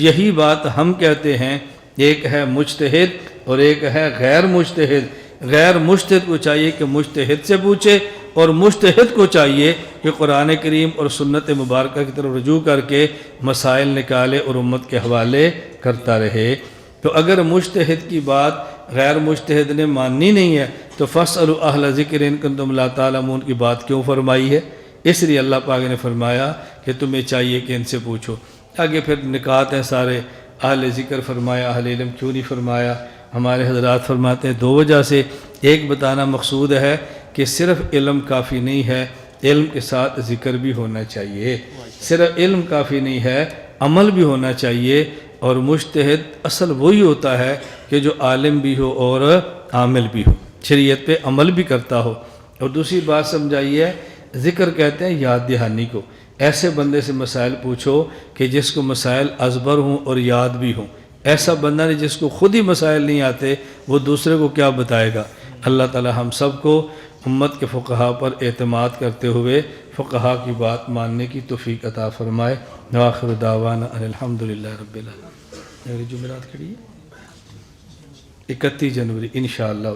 یہی بات ہم کہتے ہیں، ایک ہے مجتہد اور ایک ہے غیر مجتہد۔ غیر مجتہد کو چاہیے کہ مجتہد سے پوچھے، اور مجتہد کو چاہیے کہ قرآن کریم اور سنت مبارکہ کی طرف رجوع کر کے مسائل نکالے اور امت کے حوالے کرتا رہے۔ تو اگر مجتہد کی بات غیر مجتہد نے ماننی نہیں ہے تو فَاسْأَلُوا أَهْلَ ذِكْرٍ إِن كُنتُمْ لَا تَعْلَمُونَ کی بات کیوں فرمائی ہے؟ اس لیے اللہ پاک نے فرمایا کہ تمہیں چاہیے کہ ان سے پوچھو۔ آگے پھر نکات ہیں سارے، اہل ذکر فرمایا، اہل علم کیوں نہیں فرمایا؟ ہمارے حضرات فرماتے ہیں دو وجہ سے۔ ایک بتانا مقصود ہے کہ صرف علم کافی نہیں ہے، علم کے ساتھ ذکر بھی ہونا چاہیے۔ صرف علم کافی نہیں ہے، عمل بھی ہونا چاہیے۔ اور مجتہد اصل وہی ہوتا ہے کہ جو عالم بھی ہو اور عامل بھی ہو، شریعت پہ عمل بھی کرتا ہو۔ اور دوسری بات سمجھائیے، ذکر کہتے ہیں یاد دہانی کو۔ ایسے بندے سے مسائل پوچھو کہ جس کو مسائل ازبر ہوں اور یاد بھی ہوں۔ ایسا بندہ نہیں جس کو خود ہی مسائل نہیں آتے، وہ دوسرے کو کیا بتائے گا؟ اللہ تعالی ہم سب کو امت کے فقہا پر اعتماد کرتے ہوئے فقہا کی بات ماننے کی توفیق عطا فرمائے۔ وآخر دعوانا ان الحمدللہ رب العالمین۔ اگلی جمعرات کھڑی ہے 31 جنوری انشاءاللہ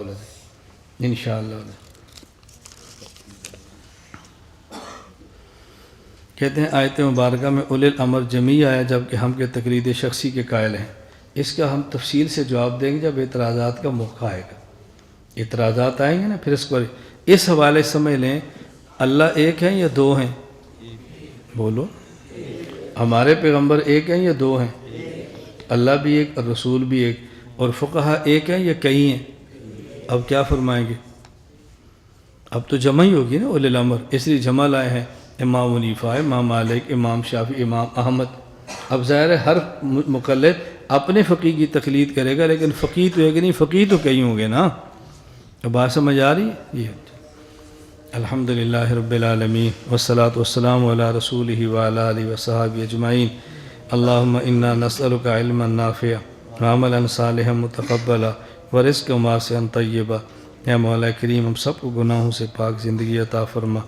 انشاءاللہ۔ کہتے ہیں آیت مبارکہ میں اولی الامر جمعی آیا جبکہ ہم کے تقلید شخصی کے قائل ہیں۔ اس کا ہم تفصیل سے جواب دیں گے جب اعتراضات کا موقع آئے گا۔ اعتراضات آئیں گے نا، پھر اس کو اس حوالے سمجھ لیں، اللہ ایک ہے یا دو ہیں؟ بولو، ہمارے پیغمبر ایک ہیں یا دو ہیں؟ اللہ بھی ایک اور رسول بھی ایک، اور فقہا ایک ہیں یا کئی ہیں؟ اب کیا فرمائیں گے؟ اب تو جمع ہی ہوگی نا اولی الامر، اس لیے جمع لائے ہیں، امام حنیفہ، امام مالک، امام شافعی، امام احمد۔ اب ظاہر ہے ہر مقلد اپنے فقی کی تقلید کرے گا، لیکن فقی تو ایک نہیں، فقی تو کئی ہوں گے نا۔ اب بات سمجھ آ رہی ہے؟ یہ الحمدللہ رب العالمین والصلاة والسلام علی رسولہ وعلی آلہ وصحبہ اجمعین۔ اللہم انا نسألک علما نافعا وعملا صالحا متقبلا ورزقا واسعا طیبا۔ اے مولا کریم، ہم سب کو گناہوں سے پاک زندگی عطا فرما۔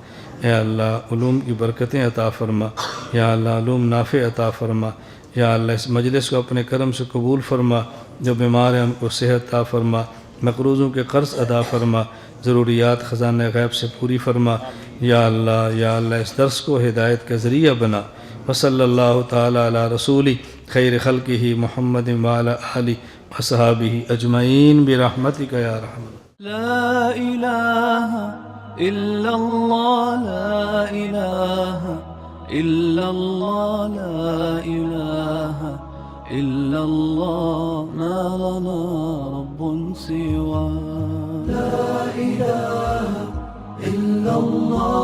اے اللہ علوم کی برکتیں عطا فرما۔ یا اللہ علوم نافع عطا فرما۔ یا اللہ اس مجلس کو اپنے کرم سے قبول فرما۔ جو بیمار ہیں ان کو صحت عطا فرما، مقروضوں کے قرض ادا فرما، ضروریات خزانہ غیب سے پوری فرما۔ یا اللہ اس درس کو ہدایت کا ذریعہ بنا۔ وصلی اللہ تعالی علی رسول خیر خلقہ محمد وعلی آلہ وصحبہ اجمعین برحمتک یا ارحم۔ لا إله إلا الله، لا إله إلا الله، لا إله إلا الله، ما لنا رب سواه. لا إله إلا الله.